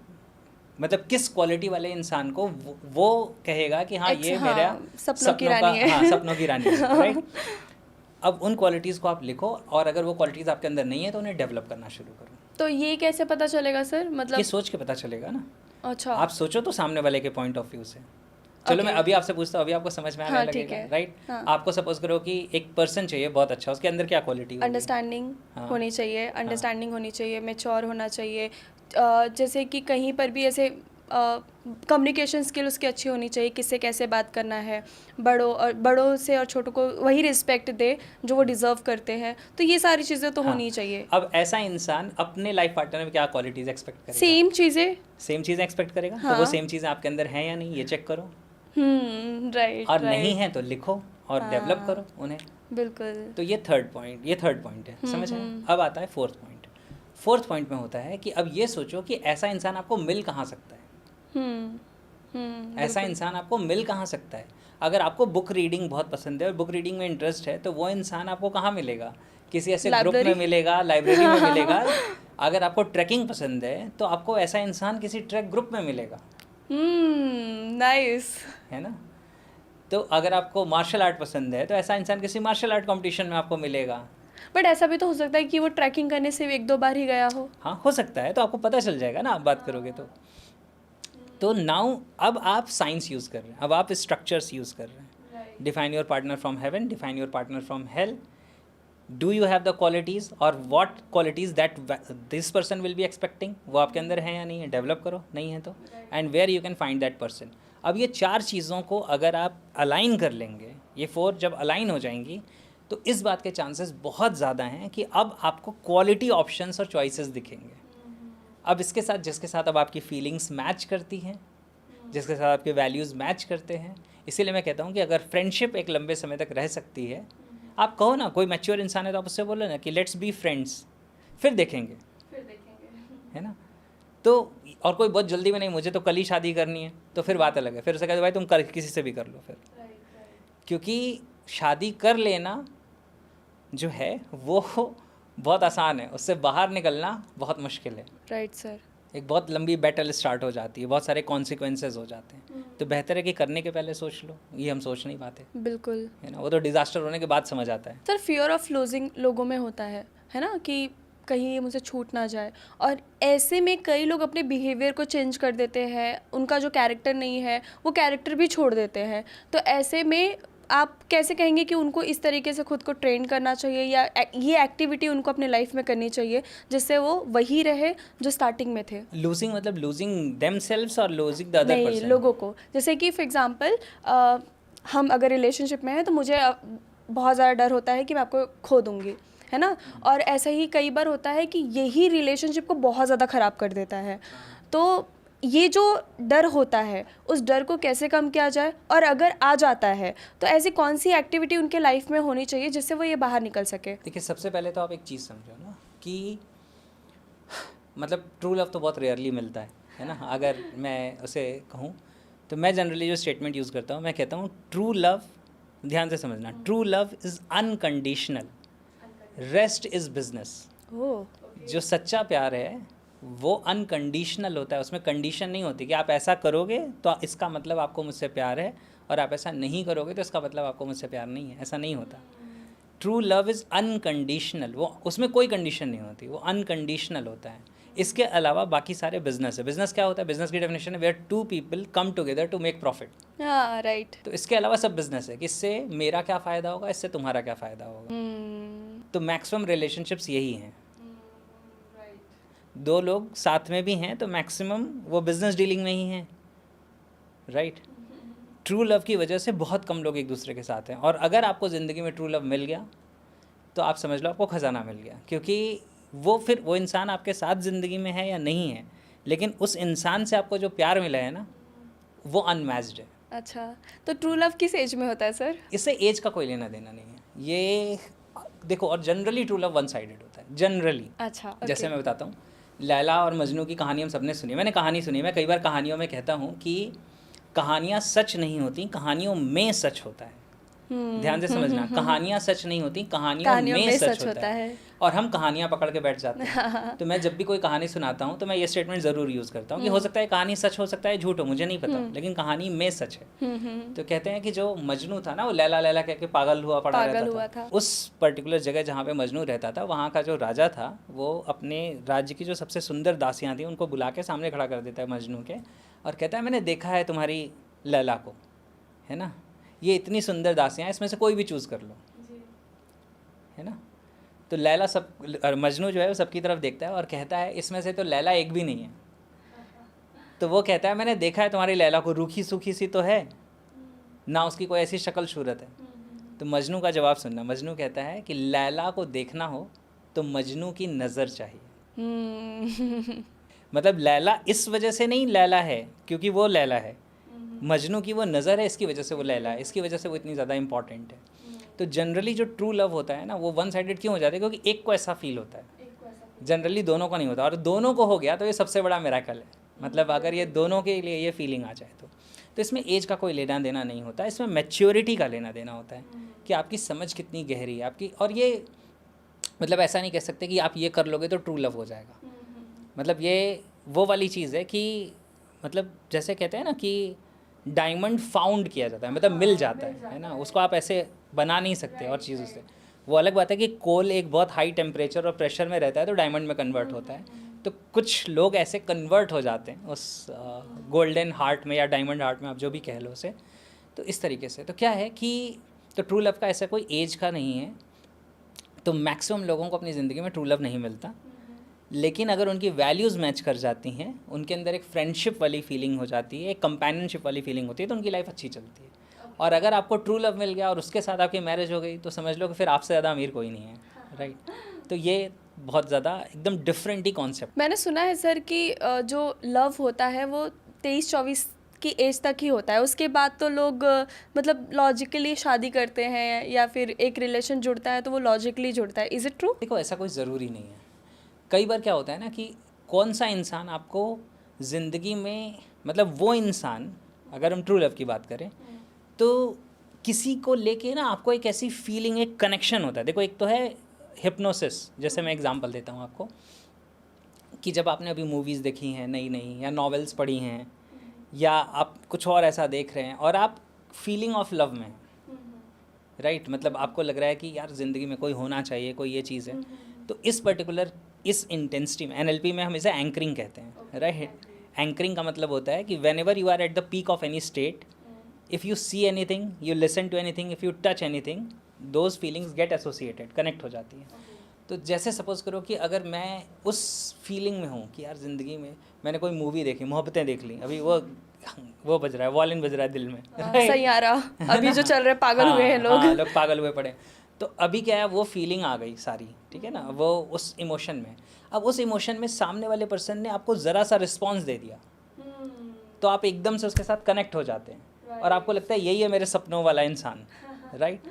मतलब किस क्वालिटी वाले इंसान को वो कहेगा कि हाँ ये मेरा सपनों की रानी है। हाँ, सपनों की रानी है, राइट। अब उन क्वालिटीज़ को आप लिखो, और अगर वो क्वालिटीज़ आपके अंदर नहीं है तो उन्हें डेवलप करना शुरू करो। तो ये कैसे पता चलेगा सर, मतलब ये सोच के पता चलेगा ना। अच्छा, आप सोचो तो सामने वाले के पॉइंट ऑफ व्यू से। चलो मैं अभी आपसे पूछता हूँ, अभी आपको समझ में आने लगेगा, राइट। आपको सपोज करो कि एक पर्सन चाहिए बहुत अच्छा, उसके अंदर क्या क्वालिटी? अंडरस्टैंडिंग होनी चाहिए, अंडरस्टैंडिंग होनी चाहिए, मैच्योर होना चाहिए, जैसे कि कहीं पर भी ऐसे कम्युनिकेशन स्किल उसकी अच्छी होनी चाहिए, किससे कैसे बात करना है, बड़ों से और छोटों को वही रिस्पेक्ट दे जो वो डिज़र्व करते हैं, तो ये सारी चीज़ें तो होनी चाहिए। अब ऐसा इंसान अपने लाइफ पार्टनर में क्या क्वालिटीज़ एक्सपेक्ट करेगा? सेम चीज़ें एक्सपेक्ट करेगा। तो वो सेम चीज़ें आपके अंदर हैं या नहीं, ये चेक करो। राइट, और नहीं है तो लिखो और डेवलप करो उन्हें। बिल्कुल। तो ये थर्ड पॉइंट है, समझ आया? अब आता है फोर्थ पॉइंट में होता है कि अब ये सोचो कि ऐसा इंसान आपको मिल कहाँ सकता है। ऐसा इंसान आपको मिल कहाँ सकता है? अगर आपको बुक रीडिंग बहुत पसंद है और बुक रीडिंग में इंटरेस्ट है, तो वो इंसान आपको कहाँ मिलेगा? किसी ऐसे ग्रुप में मिलेगा, लाइब्रेरी में मिलेगा। अगर आपको ट्रैकिंग पसंद है तो आपको ऐसा इंसान किसी ट्रैक ग्रुप में मिलेगा। नाइस, है ना? तो अगर आपको मार्शल आर्ट पसंद है तो ऐसा इंसान किसी मार्शल आर्ट कंपटीशन में आपको मिलेगा। बट ऐसा भी तो हो सकता है कि वो ट्रैकिंग करने से 1-2 बार ही गया हो। हाँ, हो सकता है, तो आपको पता चल जाएगा ना, आप बात करोगे तो नाउ अब आप साइंस यूज़ कर रहे हैं, अब आप स्ट्रक्चर्स यूज़ कर रहे हैं। Define your partner from heaven, define your partner from hell. Do you have the qualities और what qualities that this person will be expecting, वो आपके अंदर है या नहीं है? डेवलप करो, नहीं है तो and where you can find that person. अब ये 4 चीज़ों को अगर आप अलाइन कर लेंगे, ये 4 जब अलाइन हो जाएंगी, तो इस बात के चांसेस बहुत ज़्यादा हैं कि अब आपको क्वालिटी ऑप्शंस और चॉइसेस दिखेंगे। अब इसके साथ जिसके साथ अब आपकी फीलिंग्स मैच करती हैं, जिसके साथ आपके वैल्यूज़ मैच करते हैं, इसीलिए मैं कहता हूँ कि अगर फ्रेंडशिप एक लंबे समय तक रह सकती है, आप कहो ना, कोई मैच्योर इंसान है तो आप उससे बोलो ना कि लेट्स बी फ्रेंड्स, फिर देखेंगे, है ना? तो और कोई बहुत जल्दी में नहीं, मुझे तो कल ही शादी करनी है, तो फिर बात अलग है, फिर उसे कहते भाई तुम कर किसी से भी कर लो फिर, क्योंकि शादी कर लेना जो है वो बहुत आसान है, उससे बाहर निकलना बहुत मुश्किल है। Right sir. एक बहुत लंबी बैटल स्टार्ट हो जाती है, बहुत सारे कॉन्सिक्वेंसेज हो जाते हैं। तो बेहतर है कि करने के पहले सोच लो, ये हम सोच नहीं पाते। बिल्कुल, है ना, वो तो डिजास्टर होने के बाद समझ आता है। सर फियर ऑफ लूजिंग लोगों में होता है ना, कि कहीं ये मुझसे छूट ना जाए, और ऐसे में कई लोग अपने बिहेवियर को चेंज कर देते हैं, उनका जो कैरेक्टर नहीं है वो कैरेक्टर भी छोड़ देते हैं। तो ऐसे में आप कैसे कहेंगे कि उनको इस तरीके से खुद को ट्रेन करना चाहिए, या ये एक्टिविटी उनको अपने लाइफ में करनी चाहिए जिससे वो वही रहे जो स्टार्टिंग में थे? लूजिंग मतलब लूजिंग देमसेल्व्स और लूजिंग द अदर नहीं, पर्सन? लोगों को, जैसे कि फॉर एग्जांपल हम अगर रिलेशनशिप में हैं तो मुझे बहुत ज़्यादा डर होता है कि मैं आपको खो दूंगी, है ना, और ऐसा ही कई बार होता है कि यही रिलेशनशिप को बहुत ज़्यादा ख़राब कर देता है। तो ये जो डर होता है, उस डर को कैसे कम किया जाए, और अगर आ जाता है तो ऐसी कौन सी एक्टिविटी उनके लाइफ में होनी चाहिए जिससे वो ये बाहर निकल सके? देखिए, सबसे पहले तो आप एक चीज़ समझो ना कि मतलब ट्रू लव तो बहुत रेयरली मिलता है ना। अगर मैं उसे कहूँ तो मैं जनरली जो स्टेटमेंट यूज़ करता हूँ, मैं कहता हूँ ट्रू लव, ध्यान से समझना, true love is unconditional, rest is business. जो सच्चा प्यार है वो अनकंडीशनल होता है, उसमें कंडीशन नहीं होती कि आप ऐसा करोगे तो इसका मतलब आपको मुझसे प्यार है, और आप ऐसा नहीं करोगे तो इसका मतलब आपको मुझसे प्यार नहीं है। ऐसा नहीं होता। ट्रू लव इज़ अनकंडीशनल, वो उसमें कोई कंडीशन नहीं होती, वो अनकंडीशनल होता है। इसके अलावा बाकी सारे बिजनेस है। बिजनेस क्या होता है? बिजनेस की डेफिनेशन है where 2 people come together to make profit. हाँ, राइट। तो इसके अलावा सब बिजनेस है कि इससे मेरा क्या फ़ायदा होगा, इससे तुम्हारा क्या फ़ायदा होगा। तो मैक्सिमम रिलेशनशिप्स यही हैं। 2 लोग साथ में भी हैं तो मैक्सिमम वो बिजनेस डीलिंग में ही हैं, राइट। ट्रू लव की वजह से बहुत कम लोग एक दूसरे के साथ हैं, और अगर आपको ज़िंदगी में ट्रू लव मिल गया तो आप समझ लो आपको ख़जाना मिल गया, क्योंकि वो फिर वो इंसान आपके साथ ज़िंदगी में है या नहीं है, लेकिन उस इंसान से आपको जो प्यार मिला है ना, वो अनमैच्ड है। अच्छा, तो ट्रू लव किस एज में होता है सर? इससे एज का कोई लेना देना नहीं है। ये देखो, और generally true love one sided होता है, जनरली। अच्छा, okay. जैसे मैं बताता हूँ, लैला और मजनू की कहानी हम सबने सुनी है, मैंने कहानी सुनी है। मैं कई बार कहानियों में कहता हूँ कि कहानियाँ सच नहीं होती, कहानियों में सच होता है। ध्यान से समझना, कहानियाँ सच नहीं होती, कहानियों में सच होता है। और हम कहानियाँ पकड़ के बैठ जाते हैं। तो मैं जब भी कोई कहानी सुनाता हूँ तो मैं ये स्टेटमेंट ज़रूर यूज़ करता हूँ कि हो सकता है कहानी सच हो सकता है झूठ हो, मुझे नहीं पता, लेकिन कहानी में सच है। तो कहते हैं कि जो मजनू था ना, वो लैला लैला कह के पागल हुआ पड़ा रहता था। उस पर्टिकुलर जगह जहाँ पे मजनू रहता था, वहाँ का जो राजा था, वो अपने राज्य की जो सबसे सुंदर दासियाँ थी उनको बुला के सामने खड़ा कर देता है मजनू के, और कहता है मैंने देखा है तुम्हारी लैला को, है ना, ये इतनी सुंदर दासियाँ, इसमें से कोई भी चूज़ कर लो, है ना। तो लैला सब, मजनू जो है वो सबकी तरफ देखता है और कहता है इसमें से तो लैला एक भी नहीं है। तो वो कहता है मैंने देखा है तुम्हारी लैला को, रूखी सूखी सी तो है ना, उसकी कोई ऐसी शक्ल सूरत है। तो मजनू का जवाब सुनना, मजनू कहता है कि लैला को देखना हो तो मजनू की नज़र चाहिए। मतलब लैला इस वजह से नहीं लैला है क्योंकि वो लैला है, मजनू की वो नज़र है, इसकी वजह से वो लैला है, इसकी वजह से वो इतनी ज़्यादा इंपॉर्टेंट है। तो जनरली जो ट्रू लव होता है ना, वो वन साइडेड क्यों हो जाता है? क्योंकि एक को ऐसा फील होता है, जनरली दोनों को नहीं होता, और दोनों को हो गया तो ये सबसे बड़ा मिरेकल है। मतलब अगर ये दोनों के लिए ये फीलिंग आ जाए तो तो इसमें एज का कोई लेना देना नहीं होता, इसमें मैच्योरिटी का लेना देना होता है कि आपकी समझ कितनी गहरी है आपकी। और ये मतलब ऐसा नहीं कह सकते कि आप ये कर लोगे तो ट्रू लव हो जाएगा। मतलब ये वो वाली चीज़ है कि मतलब जैसे कहते हैं ना कि डायमंड फाउंड किया जाता है, मतलब मिल जाता है ना, उसको आप ऐसे बना नहीं सकते और चीज़ों से। वो अलग बात है कि कोल एक बहुत हाई टेम्परेचर और प्रेशर में रहता है तो डायमंड में कन्वर्ट होता है, तो कुछ लोग ऐसे कन्वर्ट हो जाते हैं उस गोल्डन हार्ट में या डायमंड हार्ट में, आप जो भी कह लो उसे। तो इस तरीके से तो क्या है कि तो ट्रू लव का ऐसा कोई एज का नहीं है। तो मैक्सिमम लोगों को अपनी ज़िंदगी में ट्रू लव नहीं मिलता, लेकिन अगर उनकी वैल्यूज़ मैच कर जाती हैं, उनके अंदर एक फ्रेंडशिप वाली फीलिंग हो जाती है, एक कंपेनियनशिप वाली फीलिंग होती है, तो उनकी लाइफ अच्छी चलती है। और अगर आपको ट्रू लव मिल गया और उसके साथ आपकी मैरिज हो गई तो समझ लो कि फिर आपसे ज़्यादा अमीर कोई नहीं है, राइट। तो ये बहुत ज़्यादा एकदम डिफरेंट ही कॉन्सेप्ट। मैंने सुना है सर कि जो लव होता है वो 23-24 की एज तक ही होता है, उसके बाद तो लोग मतलब लॉजिकली शादी करते हैं या फिर एक रिलेशन जुड़ता है तो वो लॉजिकली जुड़ता है। Is it true? देखो ऐसा कोई ज़रूरी नहीं है। कई बार क्या होता है ना कि कौन सा इंसान आपको ज़िंदगी में, मतलब वो इंसान, अगर हम ट्रू लव की बात करें तो किसी को लेके ना आपको एक ऐसी फीलिंग, एक कनेक्शन होता है। देखो एक तो है हिप्नोसिस, जैसे मैं एग्जांपल देता हूँ आपको कि जब आपने अभी मूवीज़ देखी हैं नई नई या नॉवेल्स पढ़ी हैं या आप कुछ और ऐसा देख रहे हैं और आप फीलिंग ऑफ लव में, राइट, मतलब आपको लग रहा है कि यार ज़िंदगी में कोई होना चाहिए, कोई ये चीज़ है, तो इस पर्टिकुलर इस इंटेंसिटी में NLP में हम इसे एंकरिंग कहते हैं, राइट। एंकरिंग का मतलब होता है कि whenever you are at the peak of any state, if you see anything, you listen to anything, if you touch anything, those feelings get associated, connect हो जाती है। तो जैसे सपोज़ करो कि अगर मैं उस फीलिंग में हूँ कि यार ज़िंदगी में मैंने कोई मूवी देखी, मोहब्बतें देख ली, अभी वो बज रहा है, वॉलिन बज रहा है दिल में, सही आ रहा अभी जो चल रहा है, पागल हुए हैं लोग। हाँ, लोग पागल हुए पड़े। तो अभी क्या है, वो फीलिंग आ गई सारी, ठीक है ना, वो उस इमोशन में। अब उस इमोशन में सामने वाले पर्सन ने आपको ज़रा सा रिस्पॉन्स दे दिया तो आप एकदम से उसके साथ कनेक्ट हो जाते हैं और आपको लगता है यही है मेरे सपनों वाला इंसान, राइट।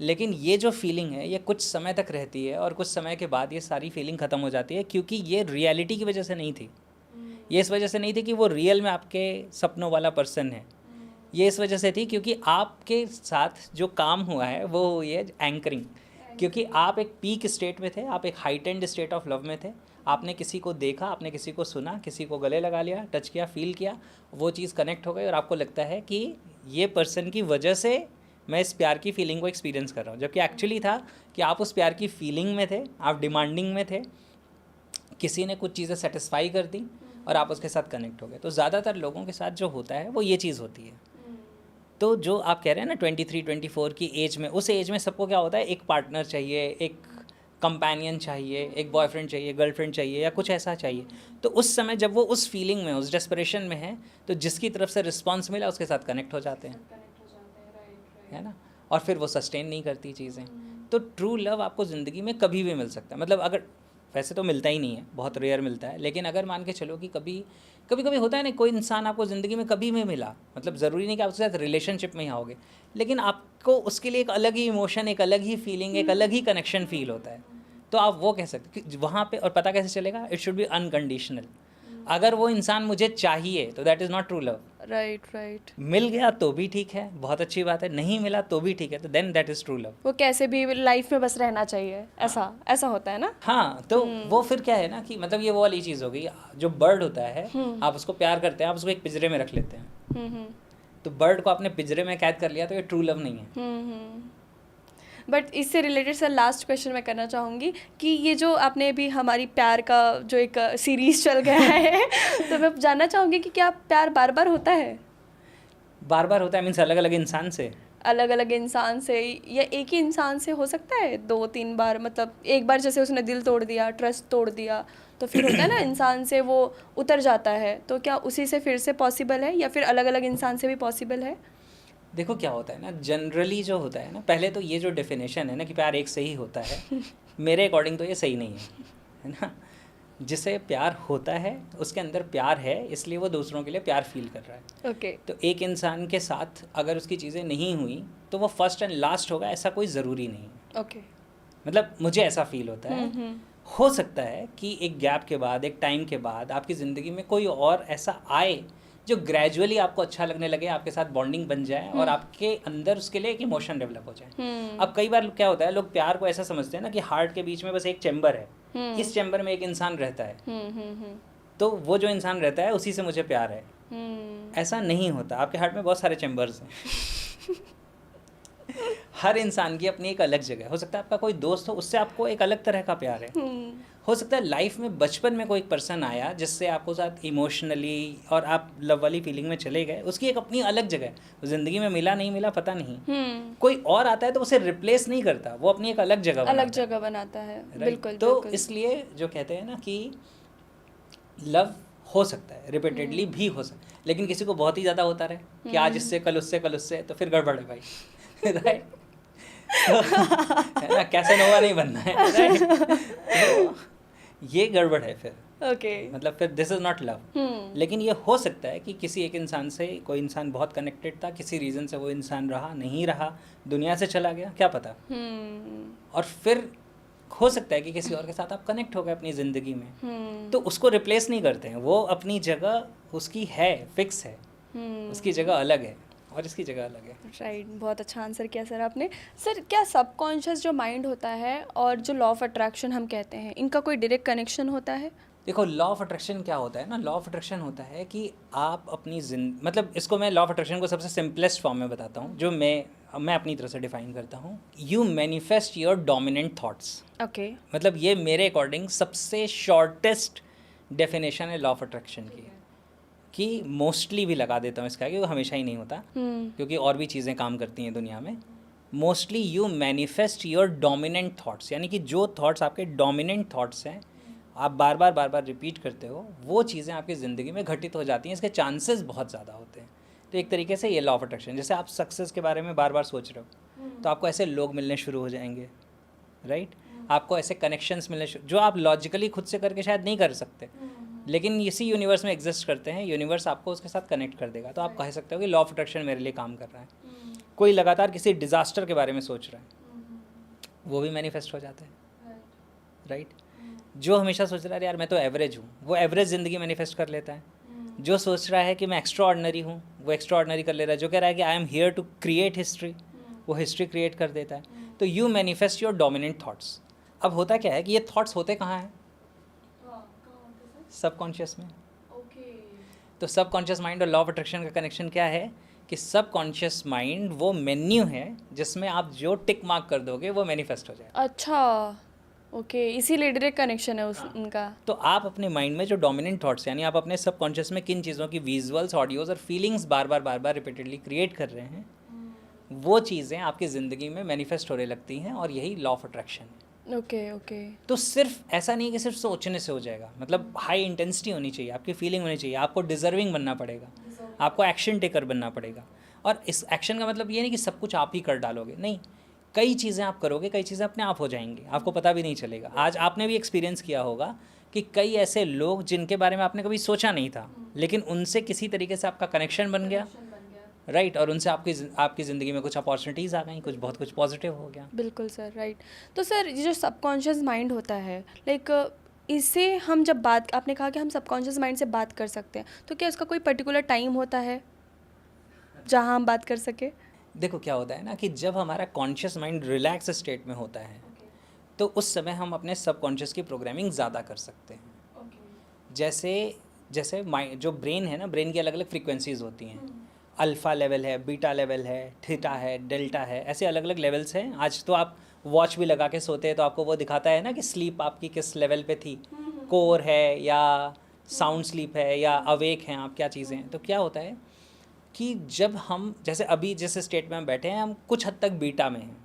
लेकिन ये जो फीलिंग है ये कुछ समय तक रहती है और कुछ समय के बाद ये सारी फीलिंग ख़त्म हो जाती है, क्योंकि ये रियलिटी की वजह से नहीं थी। ये इस वजह से नहीं थी कि वो रियल में आपके सपनों वाला पर्सन है, ये इस वजह से थी क्योंकि आपके साथ जो काम हुआ है वो हुई है एंकरिंग। क्योंकि आप एक पीक स्टेट में थे, आप एक हाइटेंड स्टेट ऑफ लव में थे, आपने किसी को देखा, आपने किसी को सुना, किसी को गले लगा लिया, टच किया, फील किया, वो चीज़ कनेक्ट हो गई और आपको लगता है कि ये पर्सन की वजह से मैं इस प्यार की फीलिंग को एक्सपीरियंस कर रहा हूँ। जबकि एक्चुअली था कि आप उस प्यार की फीलिंग में थे, आप डिमांडिंग में थे, किसी ने कुछ चीज़ें सेटिस्फाई कर दी और आप उसके साथ कनेक्ट हो गए। तो ज़्यादातर लोगों के साथ जो होता है वो ये चीज़ होती है। तो जो आप कह रहे हैं ना 23-24 की एज में, उस एज में सबको क्या होता है, एक पार्टनर चाहिए, एक कंपेनियन चाहिए, एक बॉयफ्रेंड चाहिए, गर्लफ्रेंड चाहिए या कुछ ऐसा चाहिए। तो उस समय जब वो उस फीलिंग में, उस डेस्परेशन में है, तो जिसकी तरफ से रिस्पॉन्स मिला उसके साथ कनेक्ट हो जाते हैं, है ना, और फिर वो सस्टेन नहीं करती चीज़ें। तो ट्रू लव आपको ज़िंदगी में कभी भी मिल सकता है। मतलब अगर, वैसे तो मिलता ही नहीं है, बहुत रेयर मिलता है, लेकिन अगर मान के चलो कि कभी कभी होता है ना, कोई इंसान आपको ज़िंदगी में कभी भी मिला, मतलब ज़रूरी नहीं कि आप उसके साथ रिलेशनशिप में ही आओगे, लेकिन आपको उसके लिए एक अलग ही इमोशन, एक अलग ही फीलिंग, एक अलग ही कनेक्शन फील होता है। तो आप वो कह सकते कि वहाँ पे, और पता कैसे चलेगा, इट शुड बी अनकंडीशनल। अगर वो इंसान मुझे चाहिए तो that is not true love. Right. मिल गया तो भी ठीक है, बहुत अच्छी बात है, नहीं मिला तो भी ठीक है, तो then that is true love. वो कैसे भी लाइफ में बस रहना चाहिए, ऐसा होता है ना। हाँ, तो वो फिर क्या है ना कि मतलब ये वो वाली चीज़ हो गई, जो बर्ड होता है, आप उसको प्यार करते हैं, आप उसको एक पिंजरे में रख लेते हैं, तो बर्ड को आपने पिंजरे में कैद कर लिया तो ये ट्रू लव नहीं है। बट इससे रिलेटेड सर लास्ट क्वेश्चन मैं करना चाहूँगी कि ये जो आपने भी हमारी प्यार का जो एक सीरीज़ चल गया है तो मैं जानना चाहूँगी कि क्या प्यार बार बार होता है? बार बार होता है मीन्स अलग अलग इंसान से? अलग अलग इंसान से या एक ही इंसान से हो सकता है 2-3 बार? मतलब एक बार जैसे उसने दिल तोड़ दिया, ट्रस्ट तोड़ दिया, तो फिर होता है ना इंसान से वो उतर जाता है, तो क्या उसी से फिर से पॉसिबल है या फिर अलग अलग इंसान से भी पॉसिबल है? देखो क्या होता है ना, जनरली जो होता है ना, पहले तो ये जो डेफिनेशन है ना कि प्यार एक से ही होता है, मेरे अकॉर्डिंग तो ये सही नहीं है ना। जिसे प्यार होता है उसके अंदर प्यार है, इसलिए वो दूसरों के लिए प्यार फील कर रहा है। ओके। तो एक इंसान के साथ अगर उसकी चीज़ें नहीं हुई तो वो फर्स्ट एंड लास्ट होगा, ऐसा कोई ज़रूरी नहीं है। ओके। मतलब मुझे ऐसा फील होता है। हो सकता है कि एक गैप के बाद, एक टाइम के बाद आपकी ज़िंदगी में कोई और ऐसा आए जो ग्रेजुअली आपको अच्छा लगने लगे, आपके साथ बॉन्डिंग बन जाए और आपके अंदर उसके लिए एक इमोशन डेवलप हो जाए। अब कई बार क्या होता है, लोग प्यार को ऐसा समझते हैं ना कि हार्ट के बीच में बस एक चैम्बर है, इस चैम्बर में एक इंसान रहता है, तो वो जो इंसान रहता है उसी से मुझे प्यार है। ऐसा नहीं होता, आपके हार्ट में बहुत सारे चैम्बर्स हैं। हर इंसान की अपनी एक अलग जगह। हो सकता है आपका कोई दोस्त हो, उससे आपको एक अलग तरह का प्यार है। हो सकता है लाइफ में बचपन में कोई पर्सन आया जिससे आपको साथ इमोशनली और आप लव वाली फीलिंग में चले गए, उसकी एक अपनी अलग जगह है। ज़िंदगी में मिला नहीं मिला पता नहीं, कोई और आता है तो उसे रिप्लेस नहीं करता, वो अपनी एक अलग जगह बनाता है। Right? बिल्कुल, तो बिल्कुल। इसलिए जो कहते हैं ना कि लव हो सकता है, रिपीटेडली भी हो सकता है, लेकिन किसी को बहुत ही ज़्यादा होता रहे कि आज इससे कल उससे कल उससे, तो फिर गड़बड़ है भाई। राइट, है ना, कैसेनोवा नहीं बनना है। राइट, तो ये गड़बड़ है फिर। ओके, मतलब फिर दिस इज नॉट लव। लेकिन ये हो सकता है कि किसी एक इंसान से कोई इंसान बहुत कनेक्टेड था, किसी रीज़न से वो इंसान रहा नहीं रहा, दुनिया से चला गया, क्या पता। और फिर हो सकता है कि किसी और के साथ आप कनेक्ट हो गए अपनी ज़िंदगी में, तो उसको रिप्लेस नहीं करते हैं, वो अपनी जगह उसकी है, फिक्स है, उसकी जगह अलग है और इसकी जगह अलग है। राइट, बहुत अच्छा आंसर किया सर आपने। सर, क्या सबकॉन्शियस जो माइंड होता है और जो लॉ ऑफ अट्रैक्शन हम कहते हैं, इनका कोई डायरेक्ट कनेक्शन होता है? देखो, लॉ ऑफ अट्रैक्शन क्या होता है ना, लॉ ऑफ अट्रैक्शन होता है कि आप अपनी मतलब इसको मैं लॉ ऑफ अट्रैक्शन को सबसे सिंपलेस्ट फॉर्म में बताता हूँ, जो मैं अपनी तरफ से डिफाइन करता हूँ। You manifest your dominant thoughts. Okay, मतलब ये मेरे अकॉर्डिंग सबसे शॉर्टेस्ट डेफिनेशन है लॉ ऑफ अट्रैक्शन की, कि मोस्टली भी लगा देता हूँ इसका, कि वो हमेशा ही नहीं होता, क्योंकि और भी चीज़ें काम करती हैं दुनिया में। Mostly you manifest your dominant thoughts, यानी कि जो थॉट्स आपके डोमिनेंट थॉट्स हैं, आप बार बार रिपीट करते हो, वो चीज़ें आपकी ज़िंदगी में घटित हो जाती हैं, इसके चांसेस बहुत ज़्यादा होते हैं। तो एक तरीके से ये लॉ ऑफ अट्रैक्शन, जैसे आप सक्सेस के बारे में बार बार सोच रहे हो, तो आपको ऐसे लोग मिलने शुरू हो जाएंगे। राइट, आपको ऐसे कनेक्शंस मिलने जो आप लॉजिकली खुद से करके शायद नहीं कर सकते, लेकिन इसी यूनिवर्स में एग्जिस्ट करते हैं, यूनिवर्स आपको उसके साथ कनेक्ट कर देगा। तो आप कह सकते हो कि लॉ ऑफ अट्रैक्शन मेरे लिए काम कर रहा है। कोई लगातार किसी डिज़ास्टर के बारे में सोच रहा है, वो भी मैनिफेस्ट हो जाता है। राइट, जो हमेशा सोच रहा है यार मैं तो एवरेज हूँ, वो एवरेज ज़िंदगी मैनिफेस्ट कर लेता है। जो सोच रहा है कि मैं एक्स्ट्रा ऑर्डिनरी हूँ, वो एक्स्ट्रा ऑर्डिनरी कर ले रहा है। जो कह रहा है कि I am here to create history, वो हिस्ट्री क्रिएट कर देता है। तो you manifest your dominant thoughts. अब होता क्या है कि ये थॉट्स होते कहाँ हैं? सबकॉन्शियस में। तो सबकॉन्शियस माइंड और लॉ ऑफ अट्रैक्शन का कनेक्शन क्या है कि सबकॉन्शियस माइंड वो मेन्यू है जिसमें आप जो टिक मार्क कर दोगे वो मैनिफेस्ट हो जाए। अच्छा, ओके, इसीलिए डायरेक्ट कनेक्शन है उनका। तो आप अपने माइंड में जो डोमिनेंट थॉट्स, यानी आप अपने सबकॉन्शियस में किन चीज़ों की विजुअल्स, ऑडियोज और फीलिंग्स बार बार रिपीटेडली क्रिएट कर रहे हैं, वो चीज़ें आपकी ज़िंदगी में मैनिफेस्ट होने लगती हैं, और यही लॉ ऑफ अट्रैक्शन है। ओके। तो सिर्फ ऐसा नहीं कि सिर्फ सोचने से हो जाएगा, मतलब हाई इंटेंसिटी होनी चाहिए, आपकी फीलिंग होनी चाहिए, आपको डिजर्विंग बनना पड़ेगा, आपको एक्शन टेकर बनना पड़ेगा। और इस एक्शन का मतलब ये नहीं कि सब कुछ आप ही कर डालोगे, नहीं, कई चीज़ें आप करोगे, कई चीज़ें अपने आप हो जाएंगी, आपको पता भी नहीं चलेगा। आज आपने भी एक्सपीरियंस किया होगा कि कई ऐसे लोग जिनके बारे में आपने कभी सोचा नहीं था, लेकिन उनसे किसी तरीके से आपका कनेक्शन बन गया। राइट, और उनसे आपकी ज़िंदगी में कुछ अपॉर्चुनिटीज़ आ गई, बहुत कुछ पॉजिटिव हो गया। बिल्कुल सर, राइट। तो सर, ये जो सबकॉन्शियस माइंड होता है, लाइक इससे हम जब बात, आपने कहा कि हम सबकॉन्शियस माइंड से बात कर सकते हैं, तो क्या उसका कोई पर्टिकुलर टाइम होता है जहाँ हम बात कर सके? देखो क्या होता है ना कि जब हमारा कॉन्शियस माइंड रिलैक्स स्टेट में होता है, तो उस समय हम अपने सबकॉन्शियस की प्रोग्रामिंग ज़्यादा कर सकते हैं। जैसे माइंड, जो ब्रेन है ना, ब्रेन की अलग अलग फ्रीक्वेंसीज होती हैं। अल्फ़ा लेवल है, बीटा लेवल है, थीटा है, डेल्टा है, ऐसे अलग अलग लेवल्स हैं। आज तो आप वॉच भी लगा के सोते हैं तो आपको वो दिखाता है ना कि स्लीप आपकी किस लेवल पे थी, कोर है या साउंड स्लीप है या अवेक हैं आप, क्या चीज़ें हैं। तो क्या होता है कि जब हम, जैसे अभी जिस स्टेट में हम बैठे हैं, हम कुछ हद तक बीटा में हैं,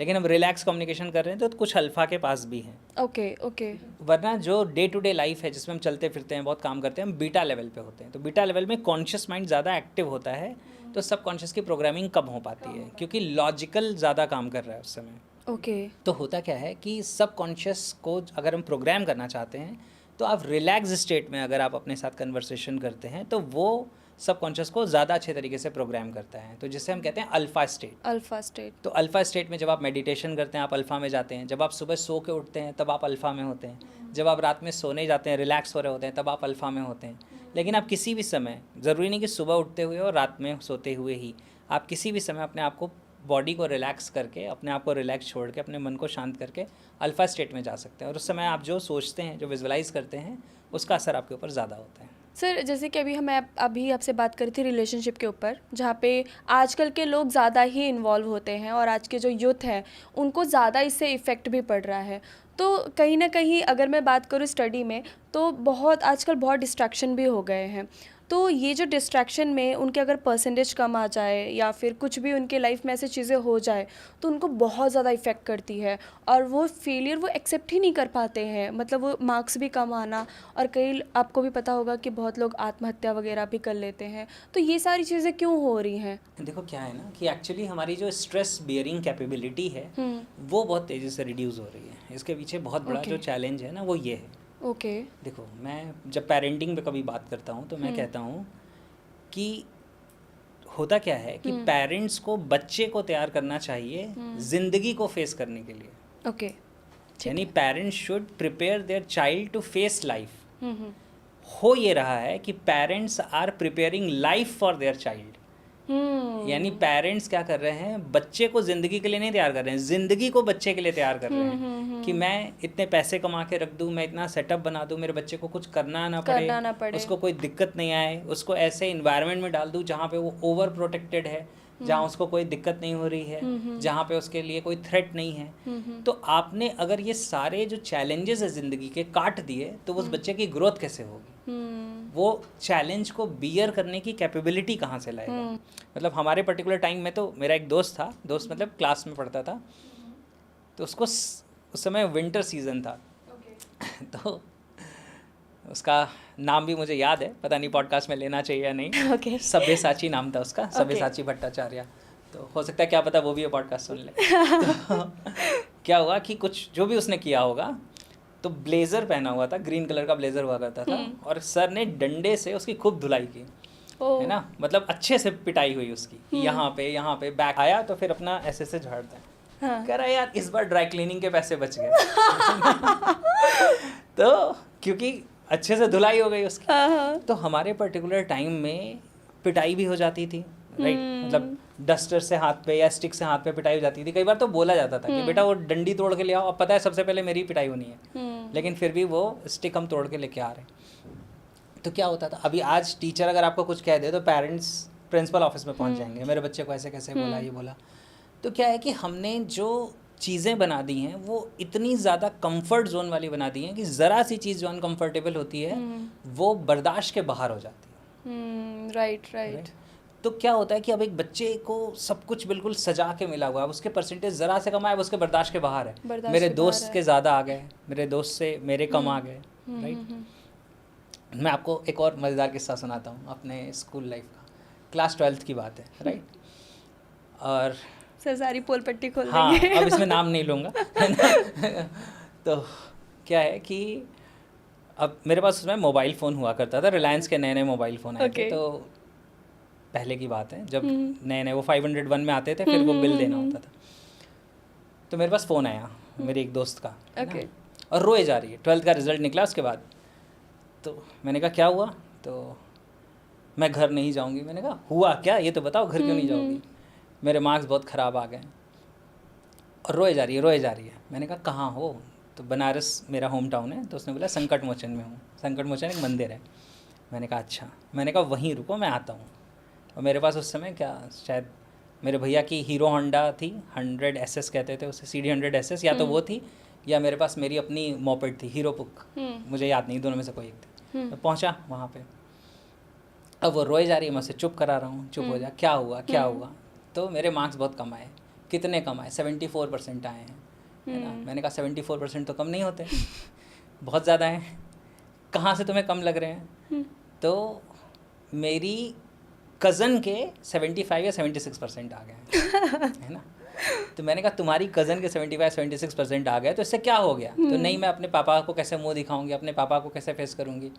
लेकिन हम रिलैक्स कम्युनिकेशन कर रहे हैं तो कुछ अल्फ़ा के पास भी हैं। ओके। वरना जो डे टू डे लाइफ है जिसमें हम चलते फिरते हैं, बहुत काम करते हैं, हम बीटा लेवल पे होते हैं। तो बीटा लेवल में कॉन्शियस माइंड ज़्यादा एक्टिव होता है, तो सबकॉन्शियस की प्रोग्रामिंग कम हो पाती है, क्योंकि लॉजिकल ज़्यादा काम कर रहा है उस समय। ओके। तो होता क्या है कि सबकॉन्शियस को अगर हम प्रोग्राम करना चाहते हैं, तो आप रिलैक्स स्टेट में अगर आप अपने साथ कन्वर्सेशन करते हैं, तो वो सबकॉन्शियस को ज़्यादा अच्छे तरीके से प्रोग्राम करता है, तो जिसे हम कहते हैं अल्फा स्टेट। Alpha state. तो अल्फा स्टेट में जब आप मेडिटेशन करते हैं आप अल्फा में जाते हैं, जब आप सुबह सो के उठते हैं तब आप अल्फा में होते हैं, जब आप रात में सोने जाते हैं रिलैक्स हो रहे होते हैं तब आप अल्फा में होते हैं। लेकिन आप किसी भी समय, ज़रूरी नहीं कि सुबह उठते हुए और रात में सोते हुए ही, आप किसी भी समय अपने आप को, बॉडी को रिलैक्स करके, अपने आप को रिलैक्स छोड़ के, अपने मन को शांत करके अल्फा स्टेट में जा सकते हैं, और उस समय आप जो सोचते हैं, जो विजुलाइज करते हैं, उसका असर आपके ऊपर ज़्यादा होता है। सर, जैसे कि अभी आपसे बात करी थी रिलेशनशिप के ऊपर, जहाँ पे आजकल के लोग ज़्यादा ही इन्वॉल्व होते हैं और आज के जो यूथ है उनको ज़्यादा इससे इफ़ेक्ट भी पड़ रहा है। तो कहीं ना कहीं अगर मैं बात करूँ स्टडी में, तो आजकल बहुत डिस्ट्रैक्शन भी हो गए हैं। तो ये जो डिस्ट्रैक्शन में उनके अगर परसेंटेज कम आ जाए या फिर कुछ भी उनके लाइफ में ऐसे चीज़ें हो जाए तो उनको बहुत ज़्यादा इफ़ेक्ट करती है, और वो फेलियर वो एक्सेप्ट ही नहीं कर पाते हैं। मतलब वो मार्क्स भी कम आना, और कई, आपको भी पता होगा कि बहुत लोग आत्महत्या वगैरह भी कर लेते हैं। तो ये सारी चीज़ें क्यों हो रही हैं? देखो क्या है ना कि एक्चुअली हमारी जो स्ट्रेस बियरिंग कैपेबिलिटी है वो बहुत तेज़ी से रिड्यूस हो रही है। इसके पीछे बहुत बड़ा जो चैलेंज है ना वो ये है। ओके। देखो, मैं जब पेरेंटिंग पे कभी बात करता हूँ तो मैं कहता हूँ कि होता क्या है कि पेरेंट्स को बच्चे को तैयार करना चाहिए जिंदगी को फेस करने के लिए। ओके। यानी parents should prepare their child to face life. हो ये रहा है कि parents are preparing life for their child. यानी पेरेंट्स क्या कर रहे हैं, बच्चे को जिंदगी के लिए नहीं तैयार कर रहे हैं, जिंदगी को बच्चे के लिए तैयार कर रहे हैं कि मैं इतने पैसे कमा के रख दूं, मैं इतना सेटअप बना दूं, मेरे बच्चे को कुछ करना ना पड़े, उसको कोई दिक्कत नहीं आए, उसको ऐसे इन्वायरमेंट में डाल दूं जहाँ पे वो ओवर प्रोटेक्टेड है, जहाँ उसको कोई दिक्कत नहीं हो रही है, जहाँ पे उसके लिए कोई थ्रेट नहीं है। तो आपने अगर ये सारे जो चैलेंजेस है ज़िंदगी के काट दिए तो उस बच्चे की ग्रोथ कैसे होगी? वो चैलेंज को बियर करने की कैपेबिलिटी कहाँ से लाएगा? मतलब हमारे पर्टिकुलर टाइम में तो मेरा एक दोस्त था, दोस्त मतलब क्लास में पढ़ता था, तो उसको उस समय विंटर सीजन था। तो उसका नाम भी मुझे याद है, पता नहीं पॉडकास्ट में लेना चाहिए या नहीं। सब्यसाची नाम था उसका, सब्यसाची भट्टाचार्य। तो हो सकता है क्या पता वो भी ये पॉडकास्ट सुन ले। तो क्या हुआ कि कुछ जो भी उसने किया होगा, तो ब्लेज़र पहना हुआ था, ग्रीन कलर का ब्लेज़र हुआ करता था, और सर ने डंडे से उसकी खूब धुलाई की, है ना, मतलब अच्छे से पिटाई हुई उसकी, यहाँ पे बैक आया तो फिर अपना ऐसे से झाड़ता है। कह रहा है यार इस बार ड्राई क्लीनिंग के पैसे बच गए। तो क्योंकि अच्छे से धुलाई हो गई उसकी। तो हमारे पर्टिकुलर टाइम में पिटाई भी हो जाती थी, राइट, मतलब डस्टर से हाथ पे या स्टिक से हाथ पे पिटाई हो जाती थी। कई बार तो बोला जाता था कि बेटा वो डंडी तोड़ के ले आओ, अब पता है सबसे पहले मेरी पिटाई होनी है, लेकिन फिर भी वो स्टिक हम तोड़ के लेके आ रहे हैं। तो क्या होता था, अभी आज टीचर अगर आपको कुछ कह दे तो पेरेंट्स प्रिंसिपल ऑफिस में पहुंच जाएंगे, मेरे बच्चे को ऐसे कैसे बोला, ये बोला। तो क्या है कि हमने जो चीज़ें बना दी हैं वो इतनी ज़्यादा कंफर्ट जोन वाली बना दी हैं कि ज़रा सी चीज़ जो अनकम्फर्टेबल होती है वो बर्दाश्त के बाहर हो जाती है। राइट। तो क्या होता है कि अब एक बच्चे को सब कुछ बिल्कुल सजा के मिला हुआ है, उसके परसेंटेज ज़रा से कम आए, उसके बर्दाश्त के बाहर है। मेरे दोस्त के ज़्यादा आ गए, मेरे दोस्त से मेरे कम आ गए, राइट। मैं आपको एक और मज़ेदार किस्सा सुनाता हूँ अपने स्कूल लाइफ का। क्लास 12th की बात है, राइट। और सर सारी पोल पट्टी खोल हाँ, देंगे। अब इसमें नाम नहीं लूँगा, है ना। तो क्या है कि अब मेरे पास उसमें मोबाइल फ़ोन हुआ करता था, रिलायंस के नए नए मोबाइल फ़ोन आए थे। तो पहले की बात है जब नए नए वो 501 में आते थे, फिर वो बिल देना होता था। तो मेरे पास फ़ोन आया मेरे एक दोस्त का, और रोए जा रही है। 12th का रिज़ल्ट निकला उसके बाद। तो मैंने कहा क्या हुआ? तो मैं घर नहीं जाऊंगी। मैंने कहा हुआ क्या, ये तो बताओ, घर क्यों नहीं जाओगी? मेरे मार्क्स बहुत ख़राब आ गए। और रोए जा रही है। मैंने कहा कहाँ हो? तो बनारस मेरा होम टाउन है। तो उसने बोला संकट मोचन में हूँ। संकट मोचन एक मंदिर है। मैंने कहा अच्छा। मैंने कहा वहीं रुको, मैं आता हूँ। और मेरे पास उस समय क्या, शायद मेरे भैया की हीरो होंडा थी, 100 SS कहते थे उसे, CD 100 SS, या तो वो थी या मेरे पास मेरी अपनी मोपेड थी, हीरो पुक, मुझे याद नहीं, दोनों में से कोई एक थी। मैं पहुँचा वहाँ पे। अब वो रोए जा रही है, मैं उसे चुप करा रहा हूँ, चुप हो जा, क्या हुआ? तो मेरे मार्क्स बहुत कम आए। कितने कम आए? 74% आए हैं, है ना। मैंने कहा 74% तो कम नहीं होते, बहुत ज़्यादा हैं। कहाँ से तुम्हें कम लग रहे हैं? तो मेरी कज़न के 75 या 76% आ गए हैं, है ना। तो मैंने कहा तुम्हारी कज़न के 75-76% आ गए तो इससे क्या हो गया? तो नहीं, मैं अपने पापा को कैसे मुंह दिखाऊंगी, अपने पापा को कैसे फेस करूंगी।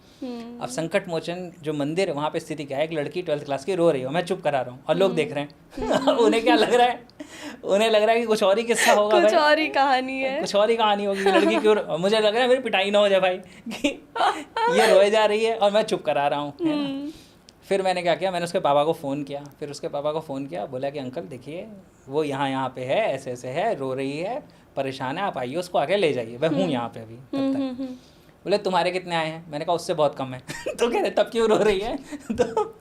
अब संकट मोचन जो मंदिर है वहाँ पे स्थिति क्या है, एक लड़की 12th क्लास की रो रही हो, मैं चुप करा रहा हूँ और लोग देख रहे हैं। उन्हें क्या लग रहा है? उन्हें लग रहा है कि कुछ और ही किस्सा होगा, कुछ भाई और ही कहानी है। कुछ और ही कहानी होगी, लड़की क्यों, मुझे लग रहा है मेरी पिटाई ना हो जाए भाई कि ये रोए जा रही है और मैं चुप करा रहा हूँ, है ना। फिर मैंने क्या किया, मैंने उसके पापा को फ़ोन किया, फिर उसके पापा को फ़ोन किया, बोला कि अंकल देखिए वो यहाँ पे है, ऐसे ऐसे है, रो रही है, परेशान है, आप आइए उसको आके ले जाइए, मैं हूँ यहाँ पे अभी तब तक। बोले तुम्हारे कितने आए हैं? मैंने कहा उससे बहुत कम है। तो कह रहे तब क्यों रो रही है? तो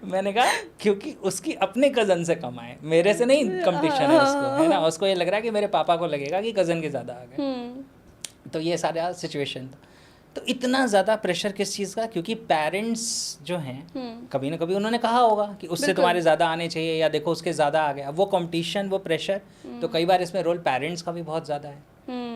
मैंने कहा क्योंकि उसकी अपने कज़न से कम आए, मेरे से नहीं कंपटीशन है उसको, है ना। उसको ये लग रहा है कि मेरे पापा को लगेगा कि कज़न के ज़्यादा आ गए। तो ये सारा सिचुएशन था। तो इतना ज़्यादा प्रेशर किस चीज़ का? क्योंकि पेरेंट्स जो हैं कभी ना कभी उन्होंने कहा होगा कि उससे तुम्हारे ज़्यादा आने चाहिए, या देखो उसके ज़्यादा आ गया। वो कंपटीशन, वो प्रेशर, तो कई बार इसमें रोल पेरेंट्स का भी बहुत ज़्यादा है।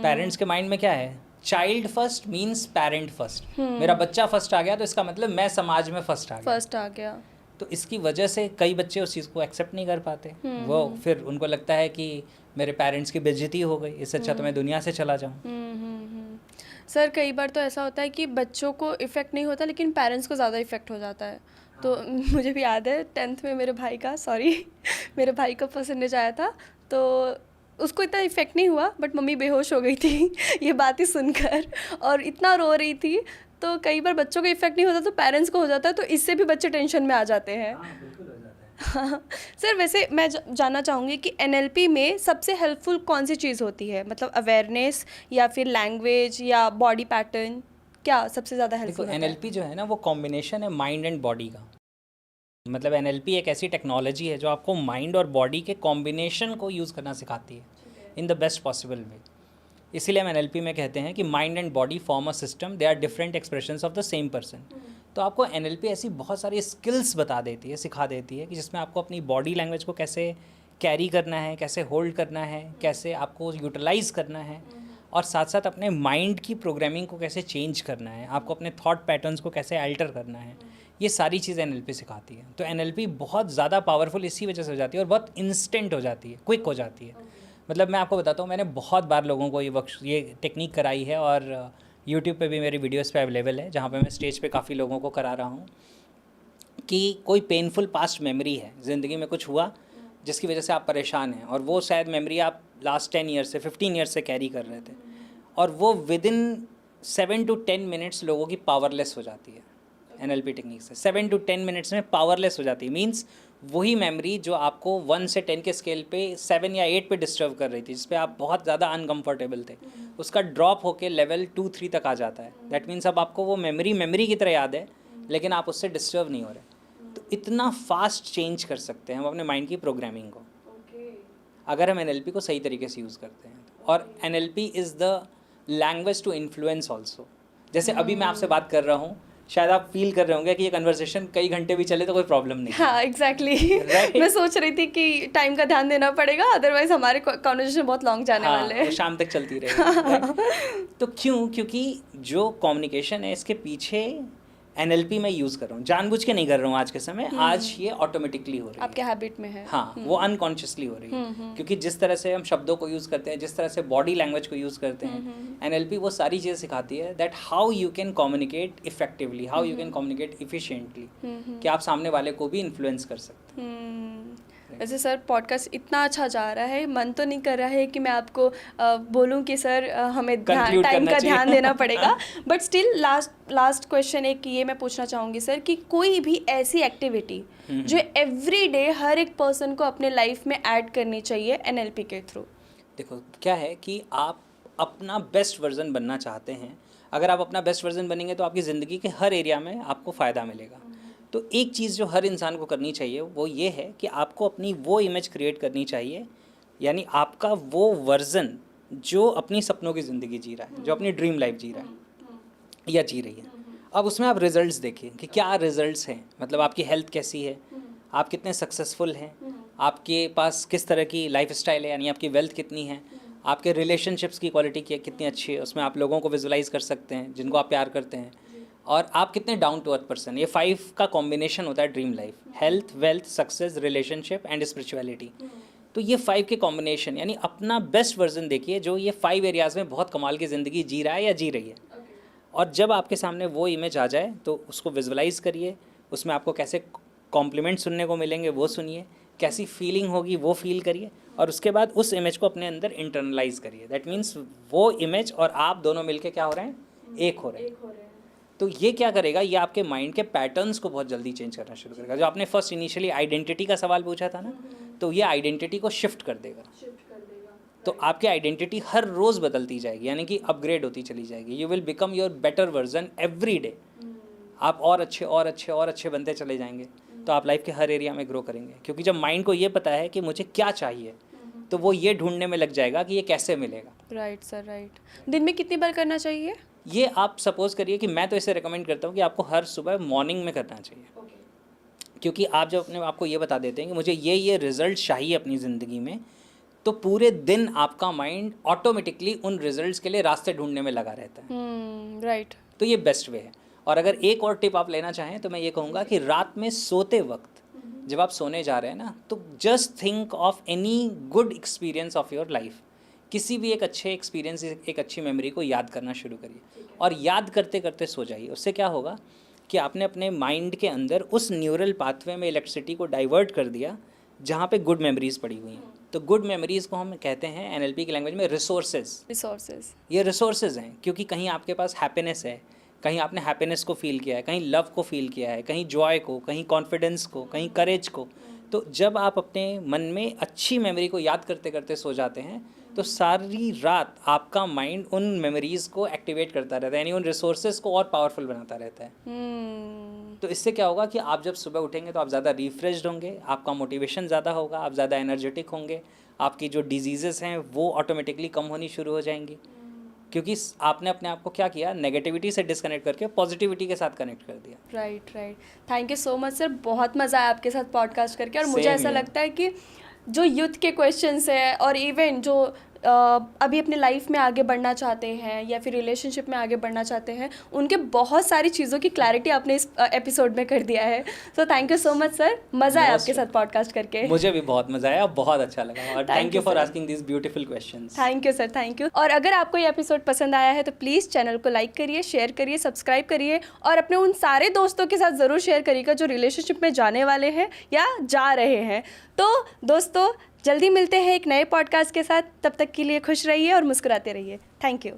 पेरेंट्स के माइंड में क्या है? Child first means parent first. मेरा बच्चा फर्स्ट आ गया तो इसका मतलब मैं समाज में फर्स्ट आ गया। तो इसकी वजह से कई बच्चे उस चीज़ को एक्सेप्ट नहीं कर पाते। वो फिर उनको लगता है कि मेरे पेरेंट्स की बेइज्जती हो गई, इससे अच्छा तो मैं दुनिया से चला जाऊँ। सर कई बार तो ऐसा होता है कि बच्चों को इफ़ेक्ट नहीं होता लेकिन पेरेंट्स को ज़्यादा इफ़ेक्ट हो जाता है। तो मुझे भी याद है 10th में मेरे भाई का परसेंटेज आया था, तो उसको इतना इफ़ेक्ट नहीं हुआ, बट मम्मी बेहोश हो गई थी ये बात ही सुनकर, और इतना रो रही थी। तो कई बार बच्चों को इफ़ेक्ट नहीं होता तो पेरेंट्स को हो जाता है, तो इससे भी बच्चे टेंशन में आ जाते हैं। हाँ सर, वैसे मैं जानना चाहूँगी कि NLP में सबसे हेल्पफुल कौन सी चीज़ होती है? मतलब अवेयरनेस या फिर लैंग्वेज या बॉडी पैटर्न, क्या सबसे ज़्यादा हेल्पफुल होता है? NLP जो है ना वो कॉम्बिनेशन है माइंड एंड बॉडी का। मतलब NLP एक ऐसी टेक्नोलॉजी है जो आपको माइंड और बॉडी के कॉम्बिनेशन को यूज़ करना सिखाती है in the best possible way. इसीलिए हम NLP में कहते हैं कि mind and body form a system, they are different expressions of the same person. तो आपको NLP ऐसी बहुत सारी स्किल्स बता देती है, सिखा देती है कि जिसमें आपको अपनी बॉडी लैंग्वेज को कैसे कैरी करना है, कैसे होल्ड करना है, कैसे आपको यूटिलाइज करना है, और साथ साथ अपने माइंड की प्रोग्रामिंग को कैसे चेंज करना है, आपको अपने थॉट पैटर्न्स को कैसे अल्टर करना है। ये सारी चीज़ें NLP सिखाती है। तो NLP बहुत ज़्यादा पावरफुल इसी वजह से हो जाती है और बहुत इंस्टेंट हो जाती है, क्विक हो जाती है। मतलब मैं आपको बताता हूँ, मैंने बहुत बार लोगों को ये टेक्निक कराई है, और यूट्यूब पे भी मेरी वीडियोस पे अवेलेबल है, जहाँ पे मैं स्टेज पे काफ़ी लोगों को करा रहा हूँ कि कोई पेनफुल पास्ट मेमोरी है, ज़िंदगी में कुछ हुआ जिसकी वजह से आप परेशान हैं, और वो शायद मेमोरी आप लास्ट 10 ईयर्स से 15 ईयर्स से कैरी कर रहे थे, और वो विदिन 7 to 10 मिनट्स लोगों की पावरलेस हो जाती है NLP टेक्निक से। 7 to 10 मिनट्स में पावरलेस हो जाती है, मीन्स वही मेमोरी जो आपको 1 से 10 के स्केल पे 7 या 8 पे डिस्टर्ब कर रही थी, जिस पे आप बहुत ज़्यादा अनकंफर्टेबल थे, उसका ड्रॉप होके लेवल 2-3 तक आ जाता है। दैट मीन्स अब आपको वो मेमोरी की तरह याद है, लेकिन आप उससे डिस्टर्ब नहीं हो रहे। तो इतना फास्ट चेंज कर सकते हैं हम अपने माइंड की प्रोग्रामिंग को, अगर हम NLP को सही तरीके से यूज़ करते हैं। और NLP is the language to influence also. जैसे अभी मैं आपसे बात कर रहा हूँ, शायद आप फील कर रहे होंगे कि ये कन्वर्सेशन कई घंटे भी चले तो कोई प्रॉब्लम नहीं। हाँ एग्जैक्टली मैं सोच रही थी कि टाइम का ध्यान देना पड़ेगा, अदरवाइज हमारे कॉन्वर्सेशन बहुत लॉन्ग जाने वाले हैं। शाम तक चलती रहेगी। तो क्यों? क्योंकि जो कम्युनिकेशन है इसके पीछे NLP मैं यूज़ कर रहा हूँ, जानबूझ के नहीं कर रहा हूँ आज के समय, आज ये ऑटोमेटिकली हो रही है, आपके हैबिट में है। हाँ, वो अनकॉन्शियसली हो रही है। क्योंकि जिस तरह से हम शब्दों को यूज़ करते हैं, जिस तरह से बॉडी लैंग्वेज को यूज़ करते हैं, NLP वो सारी चीज़ें सिखाती है that how you can communicate effectively, how you can communicate efficiently, कि आप सामने वाले को भी इन्फ्लुएंस कर सकते हैं। वैसे सर पॉडकास्ट इतना अच्छा जा रहा है, मन तो नहीं कर रहा है कि मैं आपको बोलूं कि सर हमें टाइम का ध्यान देना पड़ेगा, बट स्टिल लास्ट क्वेश्चन एक ये मैं पूछना चाहूँगी सर कि कोई भी ऐसी एक्टिविटी जो एवरी डे हर एक पर्सन को अपने लाइफ में ऐड करनी चाहिए NLP के थ्रू। देखो क्या है कि आप अपना बेस्ट वर्जन बनना चाहते हैं, अगर आप अपना बेस्ट वर्जन बनेंगे तो आपकी ज़िंदगी के हर एरिया में आपको फ़ायदा मिलेगा। तो एक चीज़ जो हर इंसान को करनी चाहिए वो ये है कि आपको अपनी वो इमेज क्रिएट करनी चाहिए, यानी आपका वो वर्जन जो अपनी सपनों की ज़िंदगी जी रहा है, जो अपनी ड्रीम लाइफ जी रहा है या जी रही है। अब उसमें आप रिजल्ट्स देखिए कि क्या रिजल्ट्स हैं, मतलब आपकी हेल्थ कैसी है, आप कितने सक्सेसफुल हैं, आपके पास किस तरह की लाइफ स्टाइल है, यानी आपकी वेल्थ कितनी है, आपके रिलेशनशिप्स की क्वालिटी कितनी अच्छी है, उसमें आप लोगों को विजुलाइज कर सकते हैं जिनको आप प्यार करते हैं, और आप कितने डाउन टू अर्थ पर्सन। ये 5 का कॉम्बिनेशन होता है dream life, health, wealth, success, relationship and spirituality. तो ये 5 के कॉम्बिनेशन यानी अपना बेस्ट वर्जन देखिए जो ये 5 एरियाज़ में बहुत कमाल की ज़िंदगी जी रहा है या जी रही है। और जब आपके सामने वो इमेज आ जाए तो उसको विजुअलाइज करिए, उसमें आपको कैसे कॉम्प्लीमेंट सुनने को मिलेंगे वो सुनिए, कैसी फीलिंग होगी वो फील करिए, और उसके बाद उस इमेज को अपने अंदर इंटरनलाइज करिए। दैट मीन्स वो इमेज और आप दोनों मिलके क्या हो रहे हैं, एक हो रहे हैं। तो ये क्या करेगा, ये आपके माइंड के पैटर्न्स को बहुत जल्दी चेंज करना शुरू करेगा। जो आपने फर्स्ट इनिशियली आइडेंटिटी का सवाल पूछा था ना, तो ये आइडेंटिटी को शिफ्ट कर देगा। तो आपकी आइडेंटिटी हर रोज़ बदलती जाएगी, यानी कि अपग्रेड होती चली जाएगी। You will become your better version every day. आप और अच्छे और अच्छे और अच्छे बनते चले जाएंगे, तो आप लाइफ के हर एरिया में ग्रो करेंगे। क्योंकि जब माइंड को ये पता है कि मुझे क्या चाहिए, तो वो ये ढूंढने में लग जाएगा कि ये कैसे मिलेगा। Right sir, right. दिन में कितनी बार करना चाहिए? ये आप सपोज करिए कि मैं तो इसे रिकमेंड करता हूँ कि आपको हर सुबह मॉर्निंग में करना चाहिए। क्योंकि आप जब अपने आपको ये बता देते हैं कि मुझे ये रिजल्ट चाहिए अपनी ज़िंदगी में, तो पूरे दिन आपका माइंड ऑटोमेटिकली उन रिजल्ट्स के लिए रास्ते ढूंढने में लगा रहता है। राइट। तो ये बेस्ट वे है। और अगर एक और टिप आप लेना चाहें तो मैं ये कहूँगा कि रात में सोते वक्त जब आप सोने जा रहे हैं ना, तो just think of any good experience of your life. किसी भी एक अच्छे एक्सपीरियंस, एक अच्छी मेमोरी को याद करना शुरू करिए, और याद करते करते सो जाइए। उससे क्या होगा कि आपने अपने माइंड के अंदर उस न्यूरल पाथवे में इलेक्ट्रिसिटी को डाइवर्ट कर दिया जहाँ पे गुड मेमोरीज पड़ी हुई हैं। तो गुड मेमोरीज को हम कहते हैं एनएलपी की लैंग्वेज में रिसोर्सेज। ये रिसोर्सेज हैं क्योंकि कहीं आपके पास हैप्पीनेस है, कहीं आपने हैप्पीनेस को फील किया है, कहीं लव को फील किया है, कहीं जॉय को, कहीं कॉन्फिडेंस को, कहीं करेज को। तो जब आप अपने मन में अच्छी मेमोरी को याद करते करते सो जाते हैं, तो सारी रात आपका माइंड उन मेमोरीज को एक्टिवेट करता रहता है, यानी उन रिसोर्सेज को और पावरफुल बनाता रहता है। तो इससे क्या होगा कि आप जब सुबह उठेंगे तो आप ज़्यादा रिफ्रेश्ड होंगे, आपका मोटिवेशन ज़्यादा होगा, आप ज़्यादा एनर्जेटिक होंगे, आपकी जो डिजीज़ेस हैं वो ऑटोमेटिकली कम होनी शुरू हो जाएंगी। क्योंकि आपने अपने आप को क्या किया, नेगेटिविटी से डिस्कनेक्ट करके पॉजिटिविटी के साथ कनेक्ट कर दिया। Right. Thank you so much sir, बहुत मज़ा आया आपके साथ पॉडकास्ट करके। और मुझे ऐसा लगता है कि जो यूथ के क्वेश्चंस है, और इवन जो अभी अपने लाइफ में आगे बढ़ना चाहते हैं या फिर रिलेशनशिप में आगे बढ़ना चाहते हैं, उनके बहुत सारी चीज़ों की क्लैरिटी आपने इस एपिसोड में कर दिया है। So thank you so much sir, मज़ा आया आपके साथ पॉडकास्ट करके। मुझे भी बहुत मज़ा आया, बहुत अच्छा लगा, और thank you for asking this beautiful questions. Thank you sir, thank you. और अगर आपको ये एपिसोड पसंद आया है तो प्लीज़ चैनल को लाइक करिए, शेयर करिए, सब्सक्राइब करिए, और अपने उन सारे दोस्तों के साथ ज़रूर शेयर करिएगा जो रिलेशनशिप में जाने वाले हैं या जा रहे हैं। तो दोस्तों, जल्दी मिलते हैं एक नए पॉडकास्ट के साथ। तब तक के लिए खुश रहिए और मुस्कुराते रहिए। Thank you.